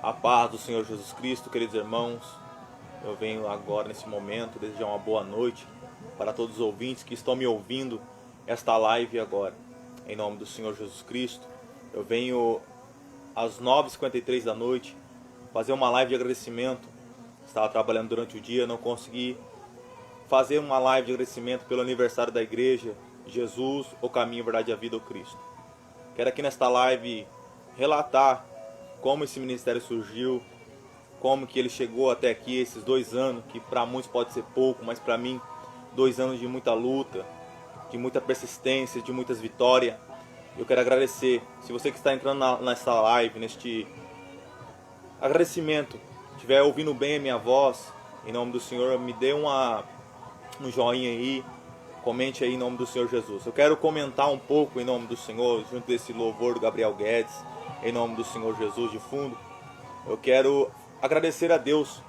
A paz do Senhor Jesus Cristo, queridos irmãos. Eu venho agora nesse momento desejar uma boa noite para todos os ouvintes que estão me ouvindo esta live agora. Em nome do Senhor Jesus Cristo, eu venho às 9h53 da noite fazer uma live de agradecimento. Estava trabalhando durante o dia, não consegui fazer uma live de agradecimento pelo aniversário da igreja Jesus, o caminho, a verdade e a vida, o Cristo. Quero aqui nesta live relatar como esse ministério surgiu, como que ele chegou até aqui, esses 2 anos, que para muitos pode ser pouco, mas para mim 2 anos de muita luta, de muita persistência, de muitas vitórias. Eu quero agradecer. Se você que está entrando nesta live, neste agradecimento, estiver ouvindo bem a minha voz, em nome do Senhor, me dê um joinha aí, comente aí em nome do Senhor Jesus. Eu quero comentar um pouco em nome do Senhor, junto desse louvor do Gabriel Guedes, em nome do Senhor Jesus de fundo. Eu quero agradecer a Deus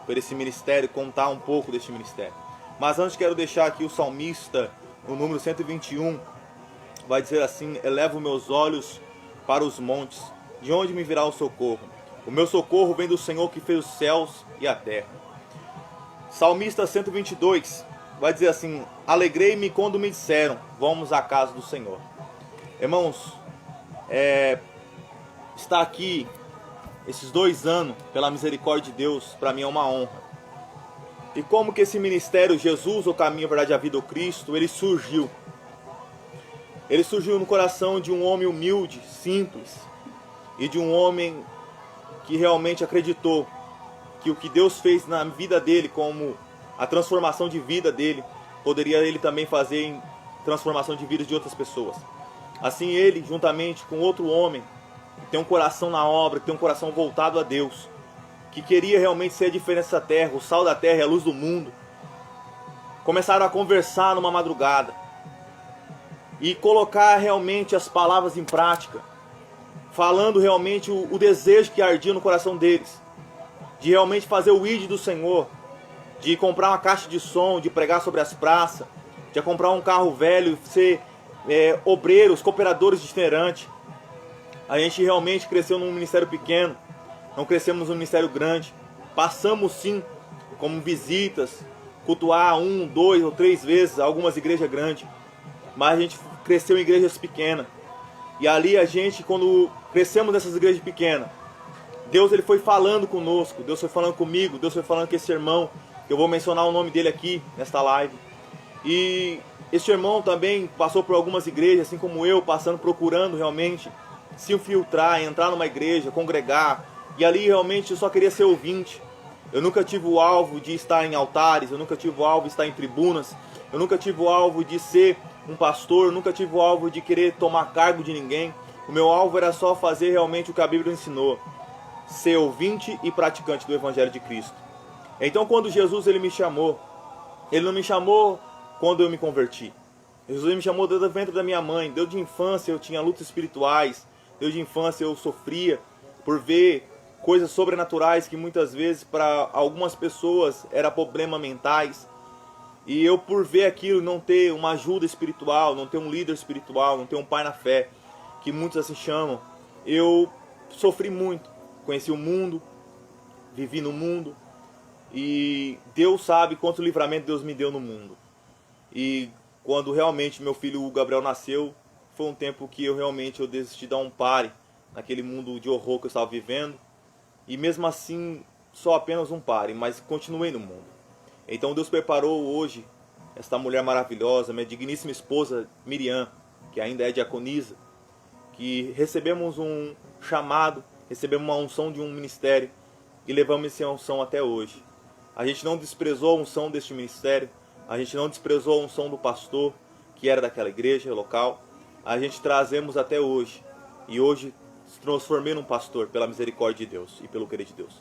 por esse ministério, contar um pouco deste ministério. Mas antes quero deixar aqui o salmista, no número 121, vai dizer assim: elevo meus olhos para os montes, de onde me virá o socorro? O meu socorro vem do Senhor que fez os céus e a terra. Salmista 122 vai dizer assim: alegrei-me quando me disseram, vamos à casa do Senhor. Irmãos, estar aqui esses 2 anos, pela misericórdia de Deus, para mim é uma honra. E como que esse ministério Jesus, o caminho, a verdade e a vida, o Cristo, ele surgiu? Ele surgiu no coração de um homem humilde, simples, e de um homem que realmente acreditou que o que Deus fez na vida dele, como a transformação de vida dele, poderia ele também fazer em transformação de vidas de outras pessoas. Assim ele, juntamente com outro homem, que tem um coração na obra, que tem um coração voltado a Deus, que queria realmente ser a diferença da terra, o sal da terra e a luz do mundo, começaram a conversar numa madrugada e colocar realmente as palavras em prática, falando realmente o desejo que ardia no coração deles, de realmente fazer o ID do Senhor, de comprar uma caixa de som, de pregar sobre as praças, de comprar um carro velho, ser obreiros, cooperadores de itinerante. A gente realmente cresceu num ministério pequeno, não crescemos num ministério grande. Passamos sim, como visitas, cultuar 1, 2 ou 3 vezes algumas igrejas grandes, mas a gente cresceu em igrejas pequenas. E ali a gente, quando crescemos nessas igrejas pequenas, Deus ele foi falando conosco, Deus foi falando comigo, Deus foi falando com esse irmão, que eu vou mencionar o nome dele aqui nesta live. E este irmão também passou por algumas igrejas, assim como eu, passando, procurando realmente se infiltrar, entrar numa igreja, congregar. E ali realmente eu só queria ser ouvinte. Eu nunca tive o alvo de estar em altares, eu nunca tive o alvo de estar em tribunas, eu nunca tive o alvo de ser um pastor, eu nunca tive o alvo de querer tomar cargo de ninguém. O meu alvo era só fazer realmente o que a Bíblia ensinou, ser ouvinte e praticante do Evangelho de Cristo. Então quando Jesus ele me chamou, ele não me chamou quando eu me converti. Jesus me chamou desde dentro da minha mãe. Desde de infância eu tinha lutas espirituais, desde de infância eu sofria por ver coisas sobrenaturais que muitas vezes para algumas pessoas eram problemas mentais. E eu, por ver aquilo, não ter uma ajuda espiritual, não ter um líder espiritual, não ter um pai na fé, que muitos assim chamam, eu sofri muito. Conheci o mundo, vivi no mundo, e Deus sabe quanto livramento Deus me deu no mundo. E quando realmente meu filho Gabriel nasceu, foi um tempo que eu decidi dar um pare naquele mundo de horror que eu estava vivendo. E mesmo assim, só apenas um pare, mas continuei no mundo. Então Deus preparou hoje esta mulher maravilhosa, minha digníssima esposa Miriam, que ainda é diaconisa, que recebemos um chamado, recebemos uma unção de um ministério e levamos essa unção até hoje. A gente não desprezou a unção deste ministério, a gente não desprezou a unção do pastor, que era daquela igreja local. A gente trazemos até hoje. E hoje se transformei num pastor pela misericórdia de Deus e pelo querer de Deus.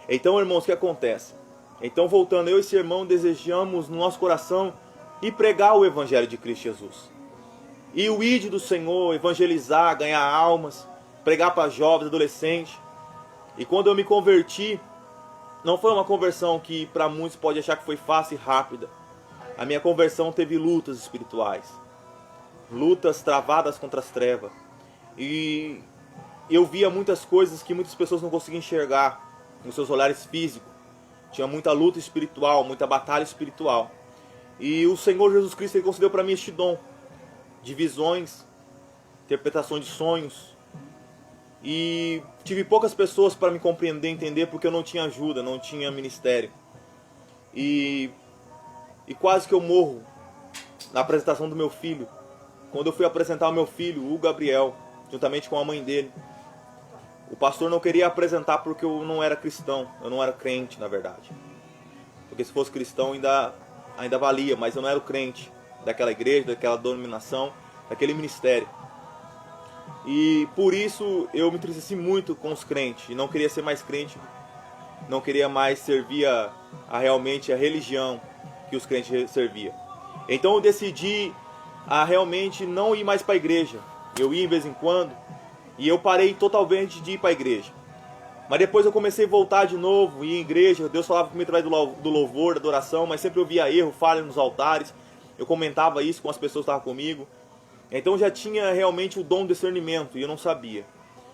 Então, irmãos, o que acontece? Então, voltando, eu e esse irmão desejamos no nosso coração ir pregar o Evangelho de Cristo Jesus. E o ID do Senhor, evangelizar, ganhar almas, pregar para jovens, adolescentes. E quando eu me converti, não foi uma conversão que para muitos pode achar que foi fácil e rápida. A minha conversão teve lutas espirituais, lutas travadas contra as trevas. E eu via muitas coisas que muitas pessoas não conseguiam enxergar nos seus olhares físicos. Tinha muita luta espiritual, muita batalha espiritual. E o Senhor Jesus Cristo, Ele concedeu para mim este dom de visões, interpretação de sonhos. E tive poucas pessoas para me compreender, entender, porque eu não tinha ajuda, não tinha ministério. E quase que eu morro na apresentação do meu filho. Quando eu fui apresentar o meu filho, o Gabriel, juntamente com a mãe dele, o pastor não queria apresentar porque eu não era cristão, eu não era crente, na verdade. Porque se fosse cristão ainda valia, mas eu não era o crente daquela igreja, daquela denominação, daquele ministério. E por isso eu me entristeci muito com os crentes, e não queria ser mais crente, não queria mais servir realmente a religião que os crentes serviam. Então eu decidi a realmente não ir mais para a igreja. Eu ia de vez em quando, e eu parei totalmente de ir para a igreja. Mas depois eu comecei a voltar de novo, ir em igreja. Deus falava comigo através do louvor, da adoração, mas sempre eu via erro, falha nos altares. Eu comentava isso com as pessoas que estavam comigo. Então eu já tinha realmente o dom do discernimento, e eu não sabia.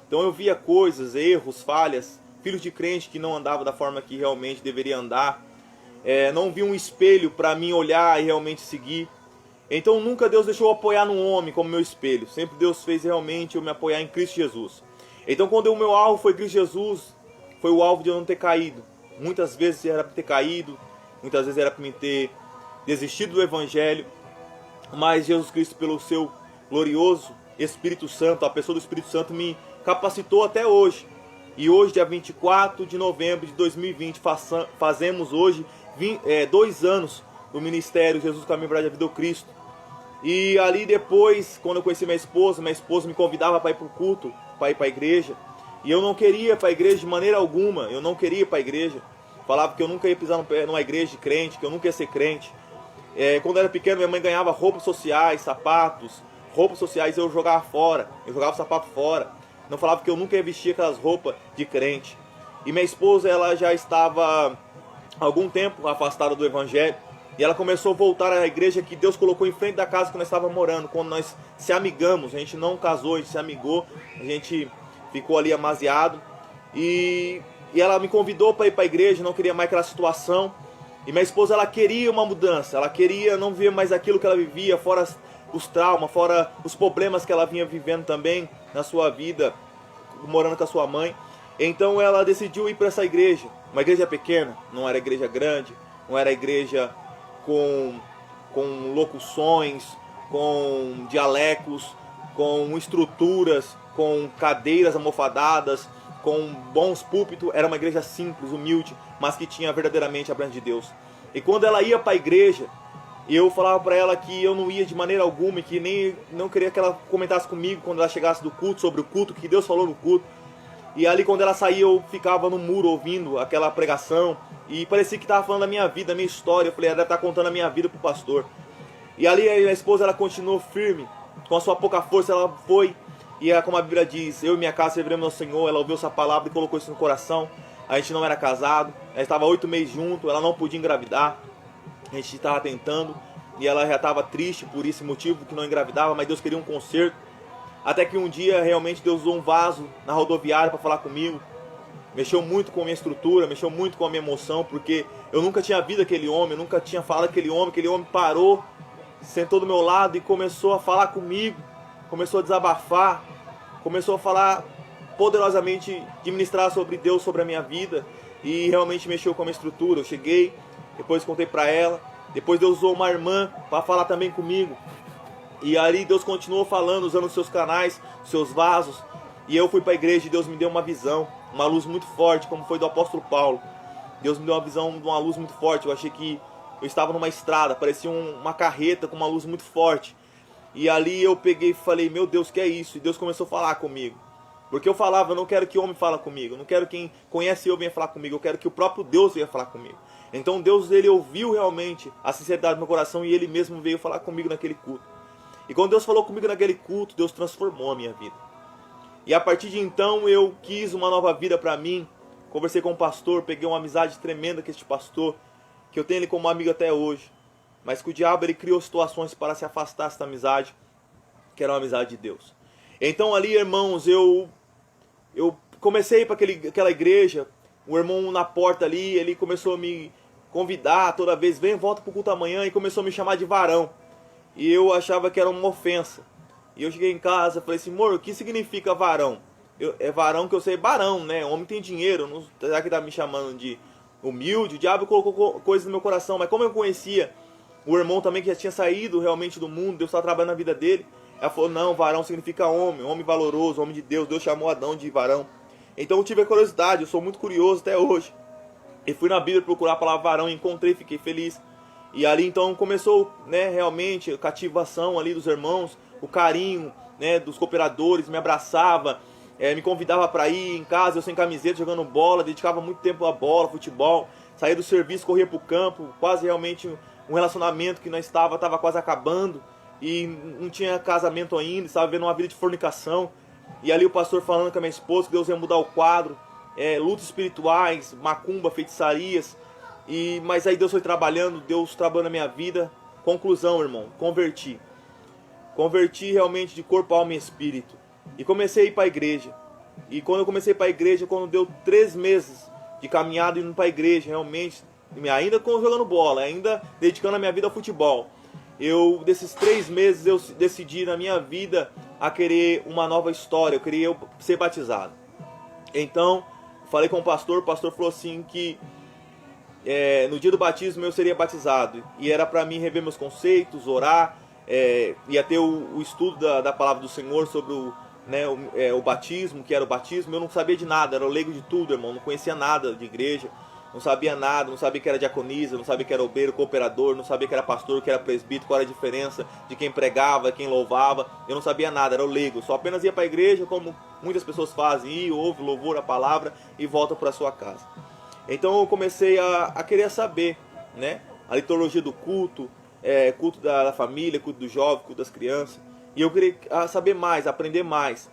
Então eu via coisas, erros, falhas, filhos de crente que não andavam da forma que realmente deveria andar. Não vi um espelho para mim olhar e realmente seguir. Então nunca Deus deixou eu apoiar num homem como meu espelho. Sempre Deus fez realmente eu me apoiar em Cristo Jesus. Então quando o meu alvo foi Cristo Jesus, foi o alvo de eu não ter caído. Muitas vezes era para ter caído, muitas vezes era para mim ter desistido do Evangelho. Mas Jesus Cristo, pelo seu glorioso Espírito Santo, a pessoa do Espírito Santo, me capacitou até hoje. E hoje, dia 24 de novembro de 2020, fazemos hoje 2 anos do Ministério Jesus Caminho, Verdade e Vida do Cristo. E ali depois, quando eu conheci minha esposa me convidava para ir para o culto, para ir para a igreja. E eu não queria ir para a igreja de maneira alguma, eu não queria ir para a igreja. Falava que eu nunca ia pisar numa igreja de crente, que eu nunca ia ser crente. Quando eu era pequeno, minha mãe ganhava roupas sociais, sapatos. Roupas sociais eu jogava fora, eu jogava o sapato fora. Não falava que eu nunca ia vestir aquelas roupas de crente. E minha esposa, ela já estava há algum tempo afastada do Evangelho. E ela começou a voltar à igreja que Deus colocou em frente da casa que nós estávamos morando. Quando nós se amigamos, a gente não casou, a gente se amigou, a gente ficou ali amaziado. E ela me convidou para ir para a igreja, não queria mais aquela situação. E minha esposa, ela queria uma mudança, ela queria não ver mais aquilo que ela vivia, fora os traumas, fora os problemas que ela vinha vivendo também na sua vida, morando com a sua mãe. Então ela decidiu ir para essa igreja, uma igreja pequena, não era igreja grande, não era igreja com locuções, com dialectos, com estruturas, com cadeiras almofadadas, com bons púlpitos. Era uma igreja simples, humilde, mas que tinha verdadeiramente a presença de Deus. E quando ela ia para a igreja, eu falava para ela que eu não ia de maneira alguma, e que nem não queria que ela comentasse comigo quando ela chegasse do culto, sobre o culto, que Deus falou no culto. E ali quando ela saía, eu ficava no muro ouvindo aquela pregação, e parecia que estava falando da minha vida, da minha história. Eu falei, ela deve estar contando a minha vida pro pastor. E ali a minha esposa, ela continuou firme, com a sua pouca força ela foi, e como a Bíblia diz, eu e minha casa serviremos ao Senhor. Ela ouviu essa palavra e colocou isso no coração. A gente não era casado, ela estava 8 meses junto, ela não podia engravidar, a gente estava tentando, e ela já estava triste por esse motivo que não engravidava, mas Deus queria um conserto. Até que um dia realmente Deus usou um vaso na rodoviária para falar comigo. Mexeu muito com a minha estrutura, mexeu muito com a minha emoção, porque eu nunca tinha visto aquele homem, eu nunca tinha falado aquele homem parou, sentou do meu lado e começou a falar comigo, começou a desabafar, começou a falar poderosamente, de ministrar sobre Deus, sobre a minha vida, e realmente mexeu com a minha estrutura. Eu cheguei, depois contei para ela, depois Deus usou uma irmã para falar também comigo. E ali Deus continuou falando, usando os seus canais, os seus vasos. E eu fui para a igreja e Deus me deu uma visão, uma luz muito forte, como foi do apóstolo Paulo. Deus me deu uma visão de uma luz muito forte. Eu achei que eu estava numa estrada, parecia uma carreta com uma luz muito forte. E ali eu peguei e falei, meu Deus, que é isso? E Deus começou a falar comigo. Porque eu falava, eu não quero que homem fale comigo, eu não quero que quem conhece eu venha falar comigo, eu quero que o próprio Deus venha falar comigo. Então Deus, ele ouviu realmente a sinceridade do meu coração e ele mesmo veio falar comigo naquele culto. E quando Deus falou comigo naquele culto, Deus transformou a minha vida. E a partir de então eu quis uma nova vida para mim. Conversei com o pastor, peguei uma amizade tremenda com este pastor, que eu tenho ele como amigo até hoje. Mas que o diabo, ele criou situações para se afastar dessa amizade, que era uma amizade de Deus. Então ali, irmãos, eu eu comecei para aquela igreja, o irmão na porta ali, ele começou a me convidar toda vez, vem, volta pro culto amanhã, e começou a me chamar de varão. E eu achava que era uma ofensa. E eu cheguei em casa, falei assim, amor, o que significa varão? É varão que eu sei, barão, né? Homem tem dinheiro, não, será que tá me chamando de humilde? O diabo colocou coisas no meu coração, mas como eu conhecia o irmão também que já tinha saído realmente do mundo, Deus estava trabalhando na vida dele, ela falou, não, varão significa homem, homem valoroso, homem de Deus, Deus chamou Adão de varão. Então eu tive a curiosidade, eu sou muito curioso até hoje. E fui na Bíblia procurar a palavra varão, encontrei, fiquei feliz. E ali então começou, né, realmente a cativação ali dos irmãos, o carinho, né, dos cooperadores, me abraçava, me convidava para ir em casa, eu sem camiseta, jogando bola, dedicava muito tempo à bola, futebol, saía do serviço, corria para o campo, quase realmente um relacionamento que nós estava quase acabando, e não tinha casamento ainda, estava vivendo uma vida de fornicação, e ali o pastor falando com a minha esposa que Deus ia mudar o quadro, lutas espirituais, macumba, feitiçarias, mas aí Deus foi trabalhando, Deus trabalhando na minha vida. Conclusão, irmão, converti realmente de corpo, alma e espírito, e comecei a ir para a igreja. E quando eu comecei para a igreja, quando deu 3 meses de caminhada indo para a igreja, realmente, ainda jogando bola, ainda dedicando a minha vida ao futebol, desses 3 meses eu decidi na minha vida a querer uma nova história, eu queria ser batizado. Então falei com o pastor falou assim que no dia do batismo eu seria batizado, e era para mim rever meus conceitos, orar, ia ter o estudo da palavra do Senhor sobre o batismo, que era o batismo. Eu não sabia de nada, era leigo de tudo, irmão, não conhecia nada de igreja, não sabia nada, não sabia que era diaconisa, não sabia que era obreiro, cooperador, não sabia que era pastor, que era presbítero, qual era a diferença de quem pregava, quem louvava. Eu não sabia nada, era o leigo, só apenas ia para a igreja, como muitas pessoas fazem, ouve louvor, a palavra e volta para sua casa. Então eu comecei a querer saber, né, a liturgia do culto, culto da família, culto do jovem, culto das crianças, e eu queria saber mais, aprender mais,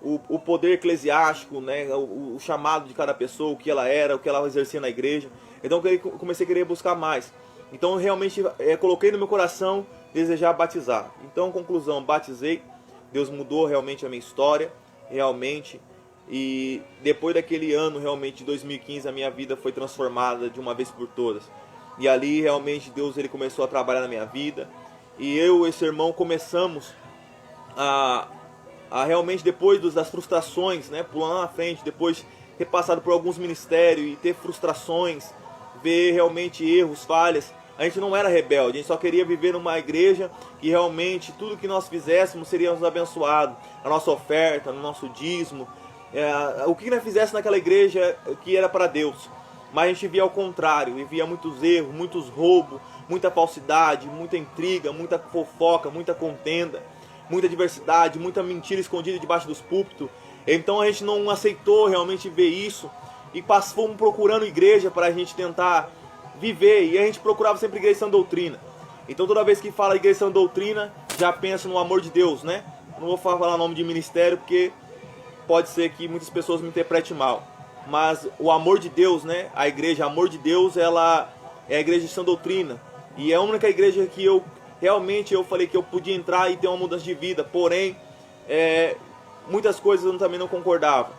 o poder eclesiástico, né, o chamado de cada pessoa, o que ela era, o que ela exercia na igreja. Então eu comecei a querer buscar mais. Então eu realmente coloquei no meu coração desejar batizar. Então, conclusão, batizei, Deus mudou realmente a minha história, realmente. E depois daquele ano, realmente, de 2015, a minha vida foi transformada de uma vez por todas. E ali, realmente, Deus ele começou a trabalhar na minha vida. E eu e esse irmão começamos a realmente, depois das frustrações, né, pulando na frente, depois de ter passado por alguns ministérios e ter frustrações, ver realmente erros, falhas, a gente não era rebelde, a gente só queria viver numa igreja que realmente tudo que nós fizéssemos seríamos abençoados, a nossa oferta, no nosso dízimo, o que nós fizéssemos naquela igreja que era para Deus. Mas a gente via ao contrário, e via muitos erros, muitos roubos, muita falsidade, muita intriga, muita fofoca, muita contenda, muita diversidade, muita mentira escondida debaixo dos púlpitos. Então a gente não aceitou realmente ver isso, e fomos procurando igreja para a gente tentar viver, e a gente procurava sempre igreja sã doutrina. Então toda vez que fala igreja sã doutrina, já pensa no amor de Deus, né? Não vou falar nome de ministério, porque pode ser que muitas pessoas me interpretem mal. Mas o amor de Deus, né? A igreja, o amor de Deus, ela é a igreja de sã doutrina. E é a única igreja que eu falei que eu podia entrar e ter uma mudança de vida. Porém, muitas coisas eu também não concordava.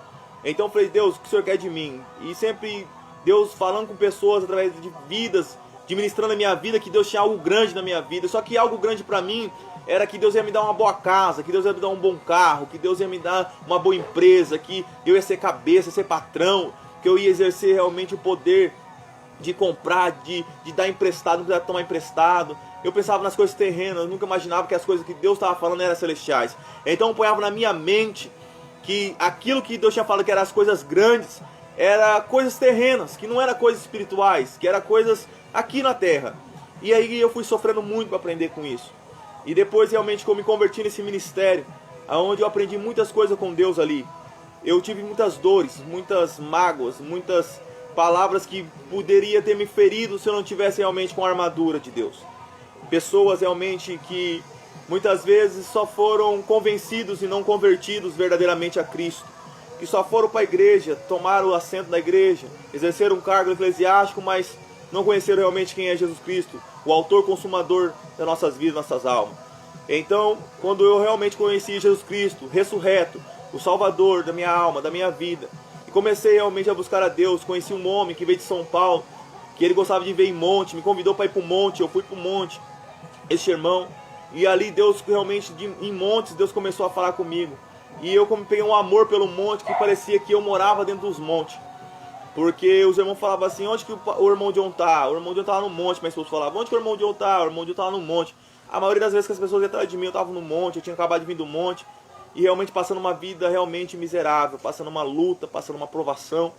Então eu falei, Deus, o que o Senhor quer de mim? E sempre Deus falando com pessoas através de vidas, administrando a minha vida, que Deus tinha algo grande na minha vida. Só que algo grande para mim era que Deus ia me dar uma boa casa, que Deus ia me dar um bom carro, que Deus ia me dar uma boa empresa, que eu ia ser cabeça, ser patrão, que eu ia exercer realmente o poder de comprar, de dar emprestado, não precisava tomar emprestado. Eu pensava nas coisas terrenas, eu nunca imaginava que as coisas que Deus estava falando eram celestiais. Então eu ponhava na minha mente que aquilo que Deus tinha falado que eram as coisas grandes, era coisas terrenas, que não eram coisas espirituais, que eram coisas aqui na terra. E aí eu fui sofrendo muito para aprender com isso. E depois realmente que eu me converti nesse ministério, onde eu aprendi muitas coisas com Deus ali. Eu tive muitas dores, muitas mágoas, muitas palavras que poderia ter me ferido se eu não tivesse realmente com a armadura de Deus. Pessoas realmente que muitas vezes só foram convencidos e não convertidos verdadeiramente a Cristo, que só foram para a igreja, tomaram o assento da igreja, exerceram um cargo eclesiástico, mas não conheceram realmente quem é Jesus Cristo, o autor consumador das nossas vidas, nossas almas. Então, quando eu realmente conheci Jesus Cristo, ressurreto, o Salvador da minha alma, da minha vida. E comecei realmente a buscar a Deus. Conheci um homem que veio de São Paulo, que ele gostava de ver em monte, me convidou para ir para o monte, eu fui para o monte, este irmão, e ali Deus realmente, em montes, Deus começou a falar comigo. E eu peguei um amor pelo monte que parecia que eu morava dentro dos montes. Porque os irmãos falavam assim, onde que o irmão John tá? O irmão John tá lá no monte, mas os falavam, onde que o irmão John tá? O irmão John tá lá no monte. A maioria das vezes que as pessoas iam atrás de mim, eu tava no monte, eu tinha acabado de vir do monte. E realmente passando uma vida realmente miserável, passando uma luta, passando uma provação.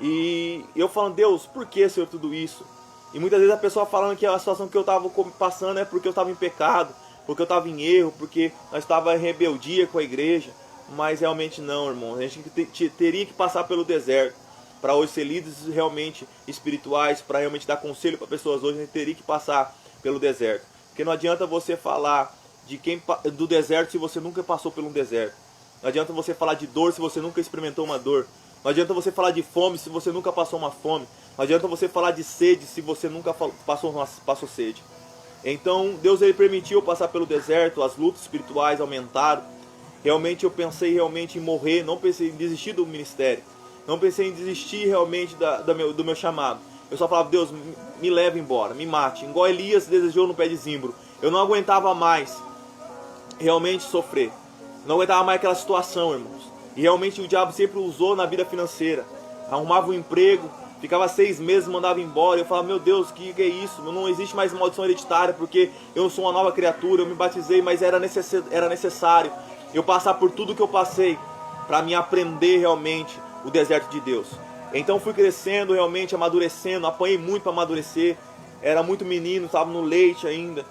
E eu falando, Deus, por que, Senhor, tudo isso? E muitas vezes a pessoa falando que a situação que eu estava passando é porque eu estava em pecado, porque eu estava em erro, porque nós estávamos em rebeldia com a igreja. Mas realmente não, irmão. A gente teria que passar pelo deserto. Para hoje ser líderes realmente espirituais, para realmente dar conselho para pessoas hoje, a gente teria que passar pelo deserto. Porque não adianta você falar do deserto se você nunca passou por um deserto. Não adianta você falar de dor se você nunca experimentou uma dor. Não adianta você falar de fome se você nunca passou uma fome. Não adianta você falar de sede se você nunca passou sede. Então Deus ele permitiu eu passar pelo deserto, as lutas espirituais aumentaram. Realmente eu pensei realmente em morrer, não pensei em desistir do ministério. Não pensei em desistir realmente do meu chamado. Eu só falava, Deus, me leve embora, me mate. Igual Elias desejou no pé de zimbro. Eu não aguentava mais realmente sofrer. Não aguentava mais aquela situação, irmãos. E realmente o diabo sempre usou na vida financeira. Arrumava um emprego, ficava 6 meses, mandava embora. Eu falava, meu Deus, que é isso? Não existe mais maldição hereditária, porque eu sou uma nova criatura, eu me batizei, mas era necessário eu passar por tudo que eu passei para me aprender realmente o deserto de Deus. Então fui crescendo, realmente amadurecendo, apanhei muito para amadurecer. Era muito menino, estava no leite ainda,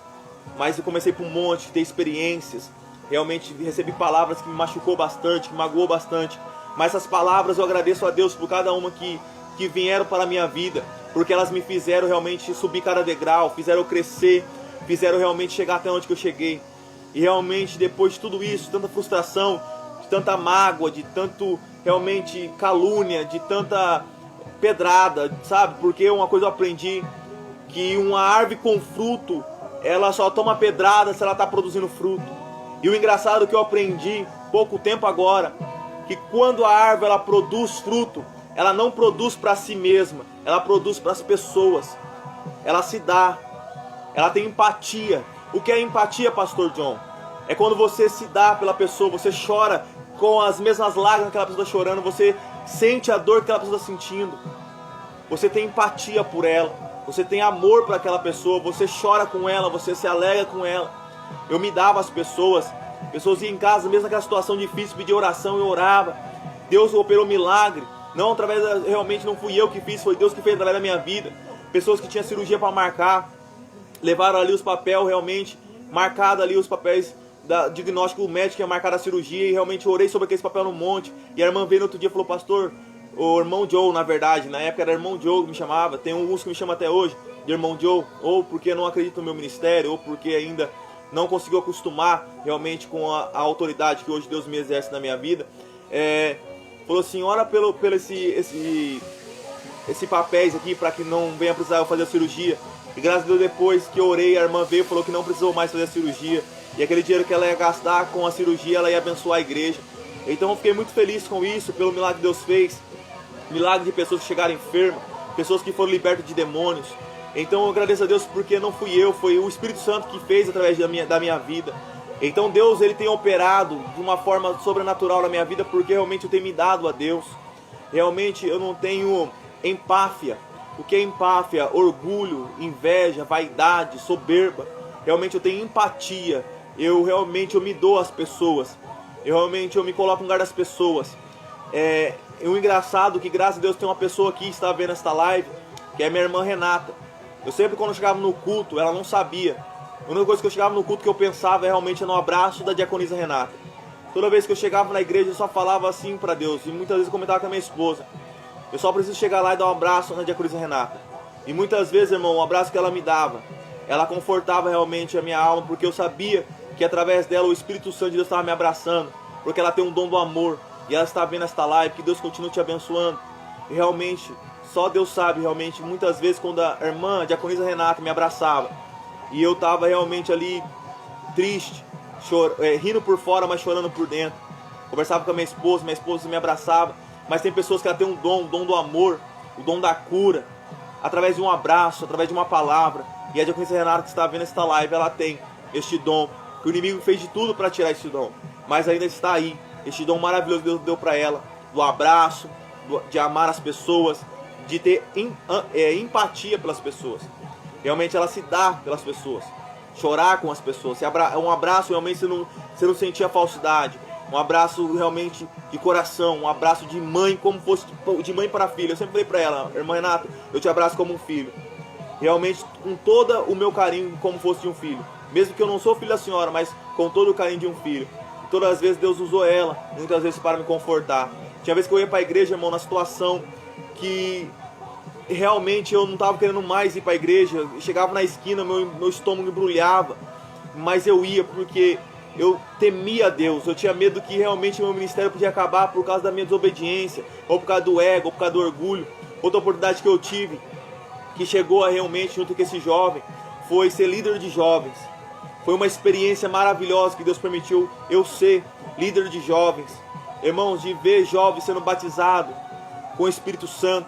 mas eu comecei para um monte, ter experiências. Realmente recebi palavras que me machucou bastante, que magoou bastante. Mas essas palavras eu agradeço a Deus por cada uma que vieram para a minha vida, porque elas me fizeram realmente subir cada degrau, fizeram eu crescer, fizeram realmente chegar até onde que eu cheguei. E realmente depois de tudo isso, tanta frustração, de tanta mágoa, de tanto realmente calúnia, de tanta pedrada, sabe? Porque uma coisa eu aprendi, que uma árvore com fruto, ela só toma pedrada se ela está produzindo fruto. E o engraçado que eu aprendi pouco tempo agora, que quando a árvore ela produz fruto, ela não produz para si mesma, ela produz para as pessoas. Ela se dá, ela tem empatia. O que é empatia, Pastor John? É quando você se dá pela pessoa, você chora com as mesmas lágrimas que aquela pessoa está chorando, você sente a dor que aquela pessoa está sentindo, você tem empatia por ela, você tem amor por aquela pessoa, você chora com ela, você se alegra com ela. Eu me dava às pessoas iam em casa, mesmo naquela situação difícil, pedir oração, eu orava. Deus operou milagre, não através realmente não fui eu que fiz, foi Deus que fez através da minha vida. Pessoas que tinham cirurgia para marcar, levaram ali os papéis realmente, marcado ali os papéis da diagnóstico, o médico ia marcar a cirurgia, e realmente orei sobre aquele papel no monte. E a irmã veio no outro dia e falou, pastor, o irmão Joe, na verdade, na época era irmão Joe que me chamava, tem alguns que me chamam até hoje de irmão Joe, ou porque não acredito no meu ministério, ou porque ainda não conseguiu acostumar realmente com a autoridade que hoje Deus me exerce na minha vida. Falou assim, ora pelo esse papéis aqui para que não venha precisar eu fazer a cirurgia. E graças a Deus, depois que eu orei, a irmã veio e falou que não precisou mais fazer a cirurgia. E aquele dinheiro que ela ia gastar com a cirurgia, ela ia abençoar a igreja. Então eu fiquei muito feliz com isso, pelo milagre que Deus fez. Milagre de pessoas que chegaram enfermas, pessoas que foram libertas de demônios. Então eu agradeço a Deus porque não fui eu, foi o Espírito Santo que fez através da minha vida. Então Deus ele tem operado de uma forma sobrenatural na minha vida, porque realmente eu tenho me dado a Deus. Realmente eu não tenho empáfia. O que é empáfia? Orgulho, inveja, vaidade, soberba. Realmente eu tenho empatia. Eu me dou às pessoas. Eu me coloco no lugar das pessoas. O engraçado é que graças a Deus tem uma pessoa aqui que está vendo esta live, que é minha irmã Renata. Eu sempre quando eu chegava no culto, ela não sabia. A única coisa que eu chegava no culto que eu pensava realmente no abraço da diaconisa Renata. Toda vez que eu chegava na igreja eu só falava assim para Deus. E muitas vezes eu comentava com a minha esposa. Eu só preciso chegar lá e dar um abraço na diaconisa Renata. E muitas vezes, irmão, o abraço que ela me dava, ela confortava realmente a minha alma, porque eu sabia que através dela o Espírito Santo de Deus estava me abraçando, porque ela tem um dom do amor, e ela está vendo esta live, que Deus continue te abençoando. E realmente, só Deus sabe, realmente, muitas vezes quando a irmã, a diaconisa Renata, me abraçava, e eu estava realmente ali, triste, rindo por fora, mas chorando por dentro. conversava com a minha esposa me abraçava. Mas tem pessoas que ela tem um dom do amor, o dom da cura, através de um abraço, através de uma palavra. E a diaconisa Renata, que está vendo esta live, ela tem este dom, que o inimigo fez de tudo para tirar este dom, mas ainda está aí, este dom maravilhoso que Deus deu para ela, do abraço, de amar as pessoas, de ter empatia pelas pessoas. Realmente ela se dá pelas pessoas, chorar com as pessoas, um abraço realmente você não sentia falsidade, um abraço realmente de coração, um abraço de mãe, como fosse de mãe para filha. Eu sempre falei para ela, irmã Renata, eu te abraço como um filho, realmente com todo o meu carinho, como fosse de um filho, mesmo que eu não sou filho da senhora, mas com todo o carinho de um filho. E todas as vezes Deus usou ela, muitas vezes para me confortar. Tinha vezes que eu ia para a igreja, irmão, na situação que realmente eu não estava querendo mais ir para a igreja. Eu chegava na esquina, meu estômago embrulhava, mas eu ia porque eu temia a Deus. Eu tinha medo que realmente meu ministério podia acabar por causa da minha desobediência, ou por causa do ego, ou por causa do orgulho. Outra oportunidade que eu tive, que chegou a realmente junto com esse jovem, foi ser líder de jovens. Foi uma experiência maravilhosa que Deus permitiu eu ser líder de jovens. Irmãos, de ver jovens sendo batizados com o Espírito Santo,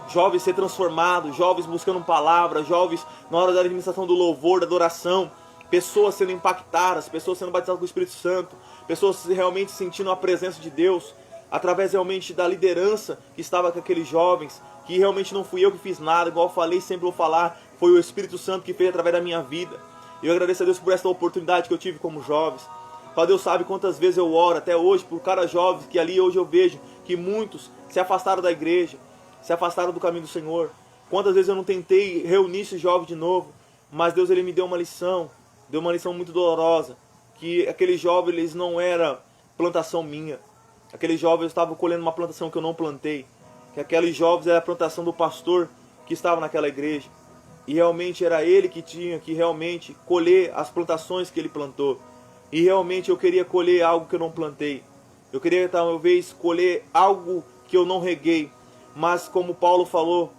jovens ser transformados, jovens buscando palavra, jovens na hora da administração do louvor, da adoração, pessoas sendo impactadas, pessoas sendo batizadas com o Espírito Santo, pessoas realmente sentindo a presença de Deus, através realmente da liderança que estava com aqueles jovens, que realmente não fui eu que fiz nada, igual eu falei, sempre vou falar, foi o Espírito Santo que fez através da minha vida. E eu agradeço a Deus por essa oportunidade que eu tive como jovens. Só Deus sabe quantas vezes eu oro até hoje por cada jovem que ali hoje eu vejo que muitos se afastaram da igreja, se afastaram do caminho do Senhor. Quantas vezes eu não tentei reunir esses jovens de novo, mas Deus ele me deu uma lição muito dolorosa, que aqueles jovens eles não era plantação minha. Aqueles jovens estavam colhendo uma plantação que eu não plantei, que aqueles jovens era a plantação do pastor que estava naquela igreja. E realmente era ele que tinha que realmente colher as plantações que ele plantou. E realmente eu queria colher algo que eu não plantei. Eu queria talvez colher algo que eu não reguei. Mas como Paulo falou,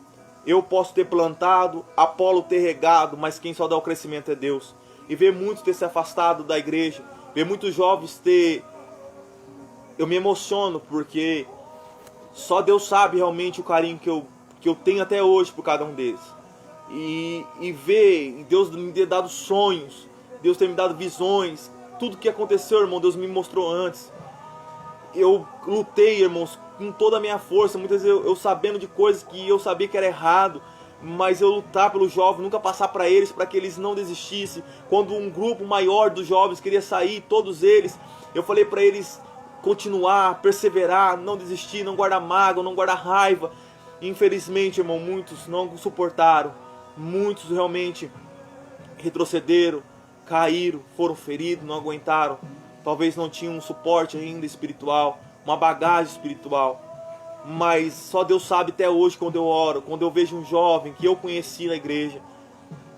eu posso ter plantado, Apolo ter regado, mas quem só dá o crescimento é Deus. E ver muitos ter se afastado da igreja, ver muitos jovens ter... Eu me emociono porque só Deus sabe realmente o carinho que eu tenho até hoje por cada um deles. E ver Deus me ter dado sonhos, Deus ter me dado visões, tudo que aconteceu, irmão, Deus me mostrou antes. Eu lutei, irmãos, com toda a minha força, muitas vezes eu sabendo de coisas que eu sabia que era errado, mas eu lutar pelos jovens, nunca passar para eles, para que eles não desistissem. Quando um grupo maior dos jovens queria sair, todos eles, eu falei para eles continuar, perseverar, não desistir, não guardar mágoa, não guardar raiva. Infelizmente, irmão, muitos não suportaram, muitos realmente retrocederam, caíram, foram feridos, não aguentaram. Talvez não tinham um suporte ainda espiritual, uma bagagem espiritual. Mas só Deus sabe até hoje quando eu oro, quando eu vejo um jovem que eu conheci na igreja,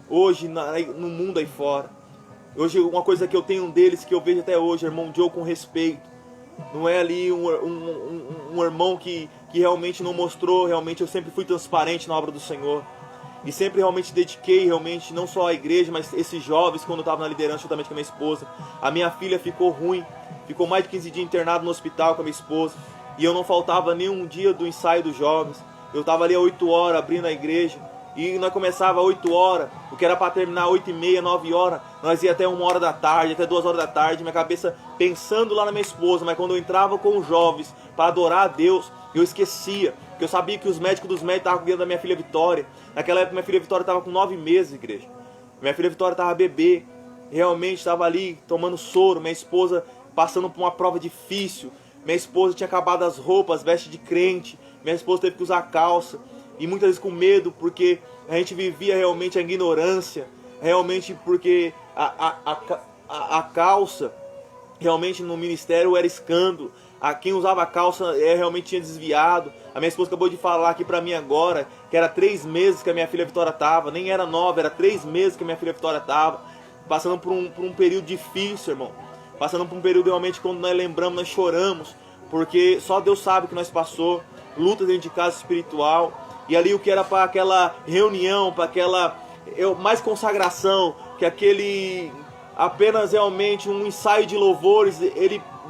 hoje no mundo aí fora. Hoje uma coisa que eu tenho deles que eu vejo até hoje, irmão Joe, com respeito. Não é ali um irmão que realmente não mostrou, realmente eu sempre fui transparente na obra do Senhor. E sempre realmente dediquei, realmente, não só a igreja, mas esses jovens, quando eu estava na liderança juntamente com a minha esposa. A minha filha ficou ruim, ficou mais de 15 dias internada no hospital com a minha esposa. E eu não faltava nenhum dia do ensaio dos jovens. Eu estava ali às 8 horas, abrindo a igreja. E nós começava às 8 horas, o que era para terminar às 8h30, 9 horas. Nós ia até 1 hora da tarde, até 2 horas da tarde. Minha cabeça pensando lá na minha esposa. Mas quando eu entrava com os jovens para adorar a Deus, eu esquecia. Porque eu sabia que os médicos dos médicos estavam cuidando da minha filha Vitória. Naquela época minha filha Vitória estava com 9 meses, igreja. Minha filha Vitória estava bebê. Realmente estava ali tomando soro. Minha esposa passando por uma prova difícil. Minha esposa tinha acabado as roupas, veste de crente. Minha esposa teve que usar calça. E muitas vezes com medo, porque a gente vivia realmente a ignorância. Realmente porque a calça, realmente no ministério era escândalo. Quem usava a calça realmente tinha desviado. A minha esposa acabou de falar aqui pra mim agora que era 3 meses que a minha filha Vitória estava. Nem era 9, era 3 meses que a minha filha Vitória estava. Passando por um período difícil, irmão. Passando por um período realmente quando nós lembramos, nós choramos. Porque só Deus sabe o que nós passou. Luta dentro de casa espiritual. E ali o que era para aquela reunião, para aquela mais consagração, que aquele apenas realmente um ensaio de louvores,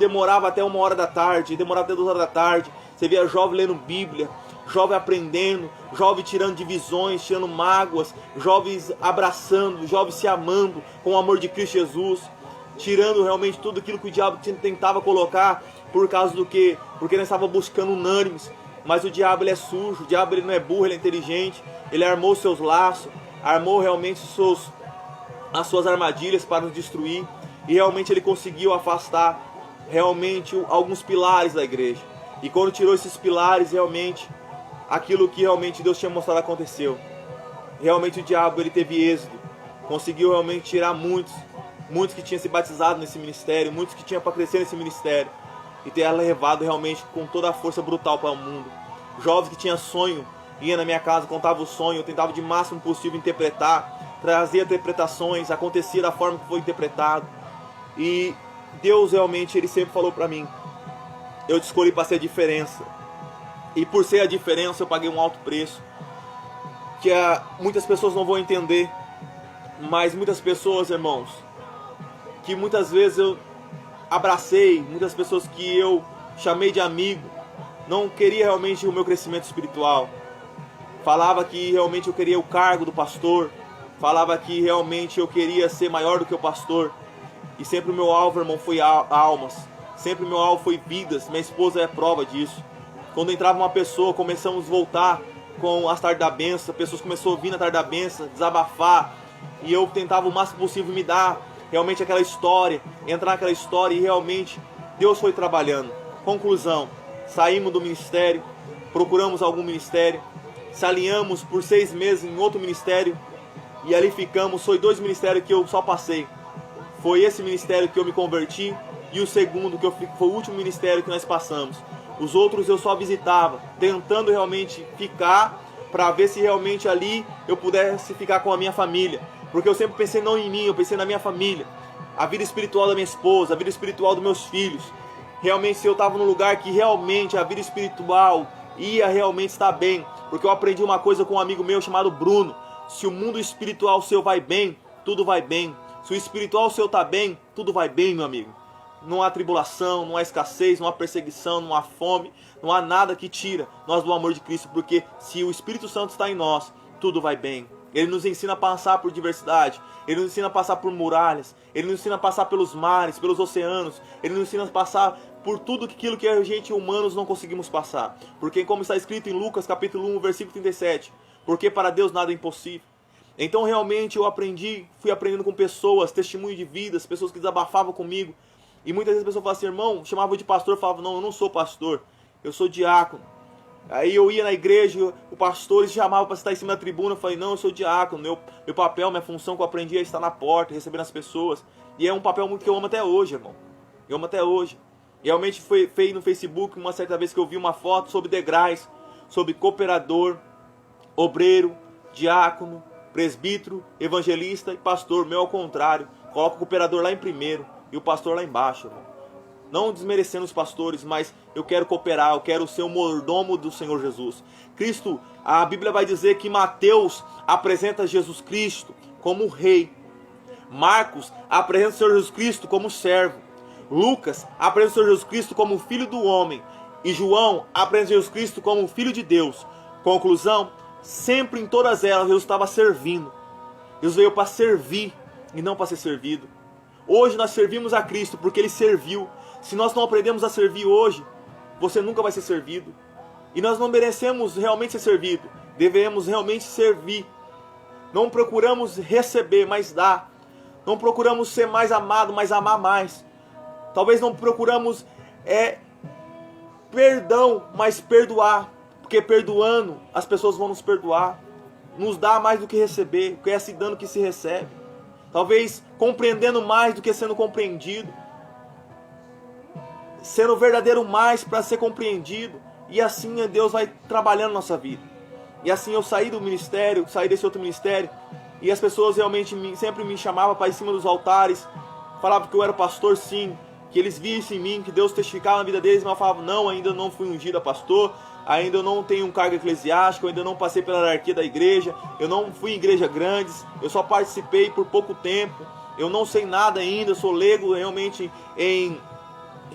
demorava até 1h da tarde, demorava até 2h da tarde. Você via jovem lendo Bíblia, jovem aprendendo, jovem tirando divisões, tirando mágoas, jovens abraçando, jovens se amando com o amor de Cristo Jesus, tirando realmente tudo aquilo que o diabo tentava colocar, por causa do quê? Porque nós estávamos buscando unânimes. Mas o diabo, ele é sujo, o diabo, ele não é burro, ele é inteligente. Ele armou seus laços, armou realmente as suas armadilhas para nos destruir. E realmente ele conseguiu afastar realmente alguns pilares da igreja. E quando tirou esses pilares, realmente, aquilo que realmente Deus tinha mostrado aconteceu. Realmente o diabo, ele teve êxito. Conseguiu realmente tirar muitos que tinham se batizado nesse ministério, muitos que tinham para crescer nesse ministério. E ter levado realmente com toda a força brutal para o mundo. Jovens que tinham sonho, ia na minha casa, contava o sonho, eu tentava de máximo possível interpretar, trazia interpretações, acontecia da forma que foi interpretado. E Deus realmente, ele sempre falou para mim, eu te escolhi para ser a diferença. E por ser a diferença eu paguei um alto preço, que muitas pessoas não vão entender, mas muitas pessoas, irmãos, que muitas vezes eu abracei, muitas pessoas que eu chamei de amigo, não queria realmente o meu crescimento espiritual. Falava que realmente eu queria o cargo do pastor, falava que realmente eu queria ser maior do que o pastor. E sempre o meu alvo, irmão, foi almas. Sempre o meu alvo foi vidas. Minha esposa é prova disso. Quando entrava uma pessoa, começamos a voltar com as tardes da benção. As pessoas começaram a vir na tarde da benção, desabafar. E eu tentava o máximo possível me dar realmente aquela história, entrar naquela história, e realmente Deus foi trabalhando. Conclusão, saímos do ministério, procuramos algum ministério, se alinhamos por 6 meses em outro ministério, e ali ficamos. Foi 2 ministérios que eu só passei. Foi esse ministério que eu me converti, e o segundo, foi o último ministério que nós passamos. Os outros eu só visitava, tentando realmente ficar, para ver se realmente ali eu pudesse ficar com a minha família. Porque eu sempre pensei não em mim, eu pensei na minha família. A vida espiritual da minha esposa, a vida espiritual dos meus filhos. Realmente, se eu estava num lugar que realmente a vida espiritual ia realmente estar bem. Porque eu aprendi uma coisa com um amigo meu chamado Bruno. Se o mundo espiritual seu vai bem, tudo vai bem. Se o espiritual seu está bem, tudo vai bem, meu amigo. Não há tribulação, não há escassez, não há perseguição, não há fome. Não há nada que tira nós do amor de Cristo. Porque se o Espírito Santo está em nós, tudo vai bem. Ele nos ensina a passar por diversidade. Ele nos ensina a passar por muralhas. Ele nos ensina a passar pelos mares, pelos oceanos. Ele nos ensina a passar por tudo aquilo que a gente humanos não conseguimos passar. Porque como está escrito em Lucas capítulo 1, versículo 37. Porque para Deus nada é impossível. Então realmente eu fui aprendendo com pessoas, testemunho de vidas, pessoas que desabafavam comigo. E muitas vezes a pessoa falava assim, irmão, chamava de pastor, falava, não, eu não sou pastor, eu sou diácono. Aí eu ia na igreja, o pastor chamava para estar em cima da tribuna, eu falei, não, eu sou diácono, meu papel, minha função que eu aprendi é estar na porta, recebendo as pessoas. E é um papel muito que eu amo até hoje, irmão. Eu amo até hoje. E realmente foi feito no Facebook, uma certa vez que eu vi uma foto sobre degraus, sobre cooperador, obreiro, diácono, presbítero, evangelista e pastor. Meu ao contrário, coloca o cooperador lá em primeiro e o pastor lá embaixo, irmão. Não desmerecendo os pastores, mas eu quero cooperar, eu quero ser o mordomo do Senhor Jesus. Cristo, a Bíblia vai dizer que Mateus apresenta Jesus Cristo como rei. Marcos apresenta o Senhor Jesus Cristo como servo. Lucas apresenta o Senhor Jesus Cristo como filho do homem. E João apresenta Jesus Cristo como filho de Deus. Conclusão, sempre em todas elas Jesus estava servindo. Jesus veio para servir e não para ser servido. Hoje nós servimos a Cristo porque Ele serviu. Se nós não aprendemos a servir hoje, você nunca vai ser servido. E nós não merecemos realmente ser servido. Devemos realmente servir. Não procuramos receber, mas dar. Não procuramos ser mais amado, mas amar mais. Talvez não procuramos perdão, mas perdoar. Porque perdoando, as pessoas vão nos perdoar. Nos dá mais do que receber, porque é se dando que se recebe. Talvez compreendendo mais do que sendo compreendido. Sendo verdadeiro mais para ser compreendido. E assim Deus vai trabalhando na nossa vida. E assim eu saí do ministério, saí desse outro ministério. E as pessoas realmente sempre me chamavam para ir em cima dos altares. Falavam que eu era pastor, sim. Que eles vissem em mim, que Deus testificava na vida deles. Mas eu falava, não, ainda não fui ungido a pastor. Ainda eu não tenho um cargo eclesiástico. Ainda não passei pela hierarquia da igreja. Eu não fui em igrejas grandes. Eu só participei por pouco tempo. Eu não sei nada ainda. Eu sou leigo realmente em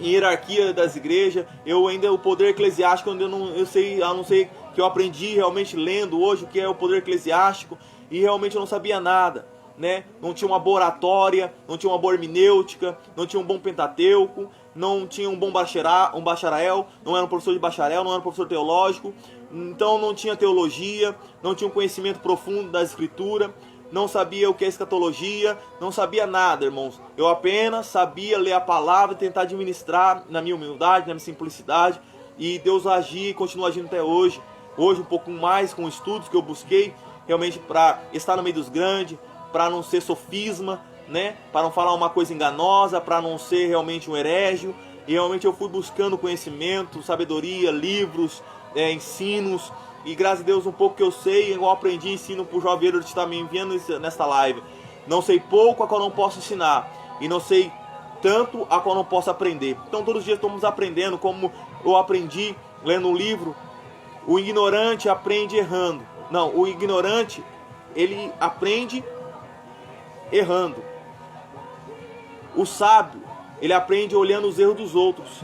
em hierarquia das igrejas, eu ainda, o poder eclesiástico, eu não sei que eu aprendi realmente lendo hoje o que é o poder eclesiástico, e realmente eu não sabia nada, né? Não tinha uma boa oratória, não tinha uma boa hermenêutica, não tinha um bom pentateuco, não tinha um bom bacharel, não era um professor de bacharel, não era um professor teológico, então não tinha teologia, não tinha um conhecimento profundo da escritura, não sabia o que é escatologia, não sabia nada, irmãos. Eu apenas sabia ler a palavra e tentar administrar na minha humildade, na minha simplicidade, e Deus agia e continua agindo até hoje. Hoje um pouco mais com estudos que eu busquei, realmente para estar no meio dos grandes, para não ser sofisma, né? Para não falar uma coisa enganosa, para não ser realmente um herégio. E realmente eu fui buscando conhecimento, sabedoria, livros, ensinos. E graças a Deus um pouco que eu sei, igual aprendi, ensino para o jovem que está me enviando nesta live. Não sei pouco a qual não posso ensinar, e não sei tanto a qual não posso aprender. Então todos os dias estamos aprendendo, como eu aprendi lendo um livro. O ignorante aprende errando. Não, o ignorante, ele aprende errando. O sábio, ele aprende olhando os erros dos outros.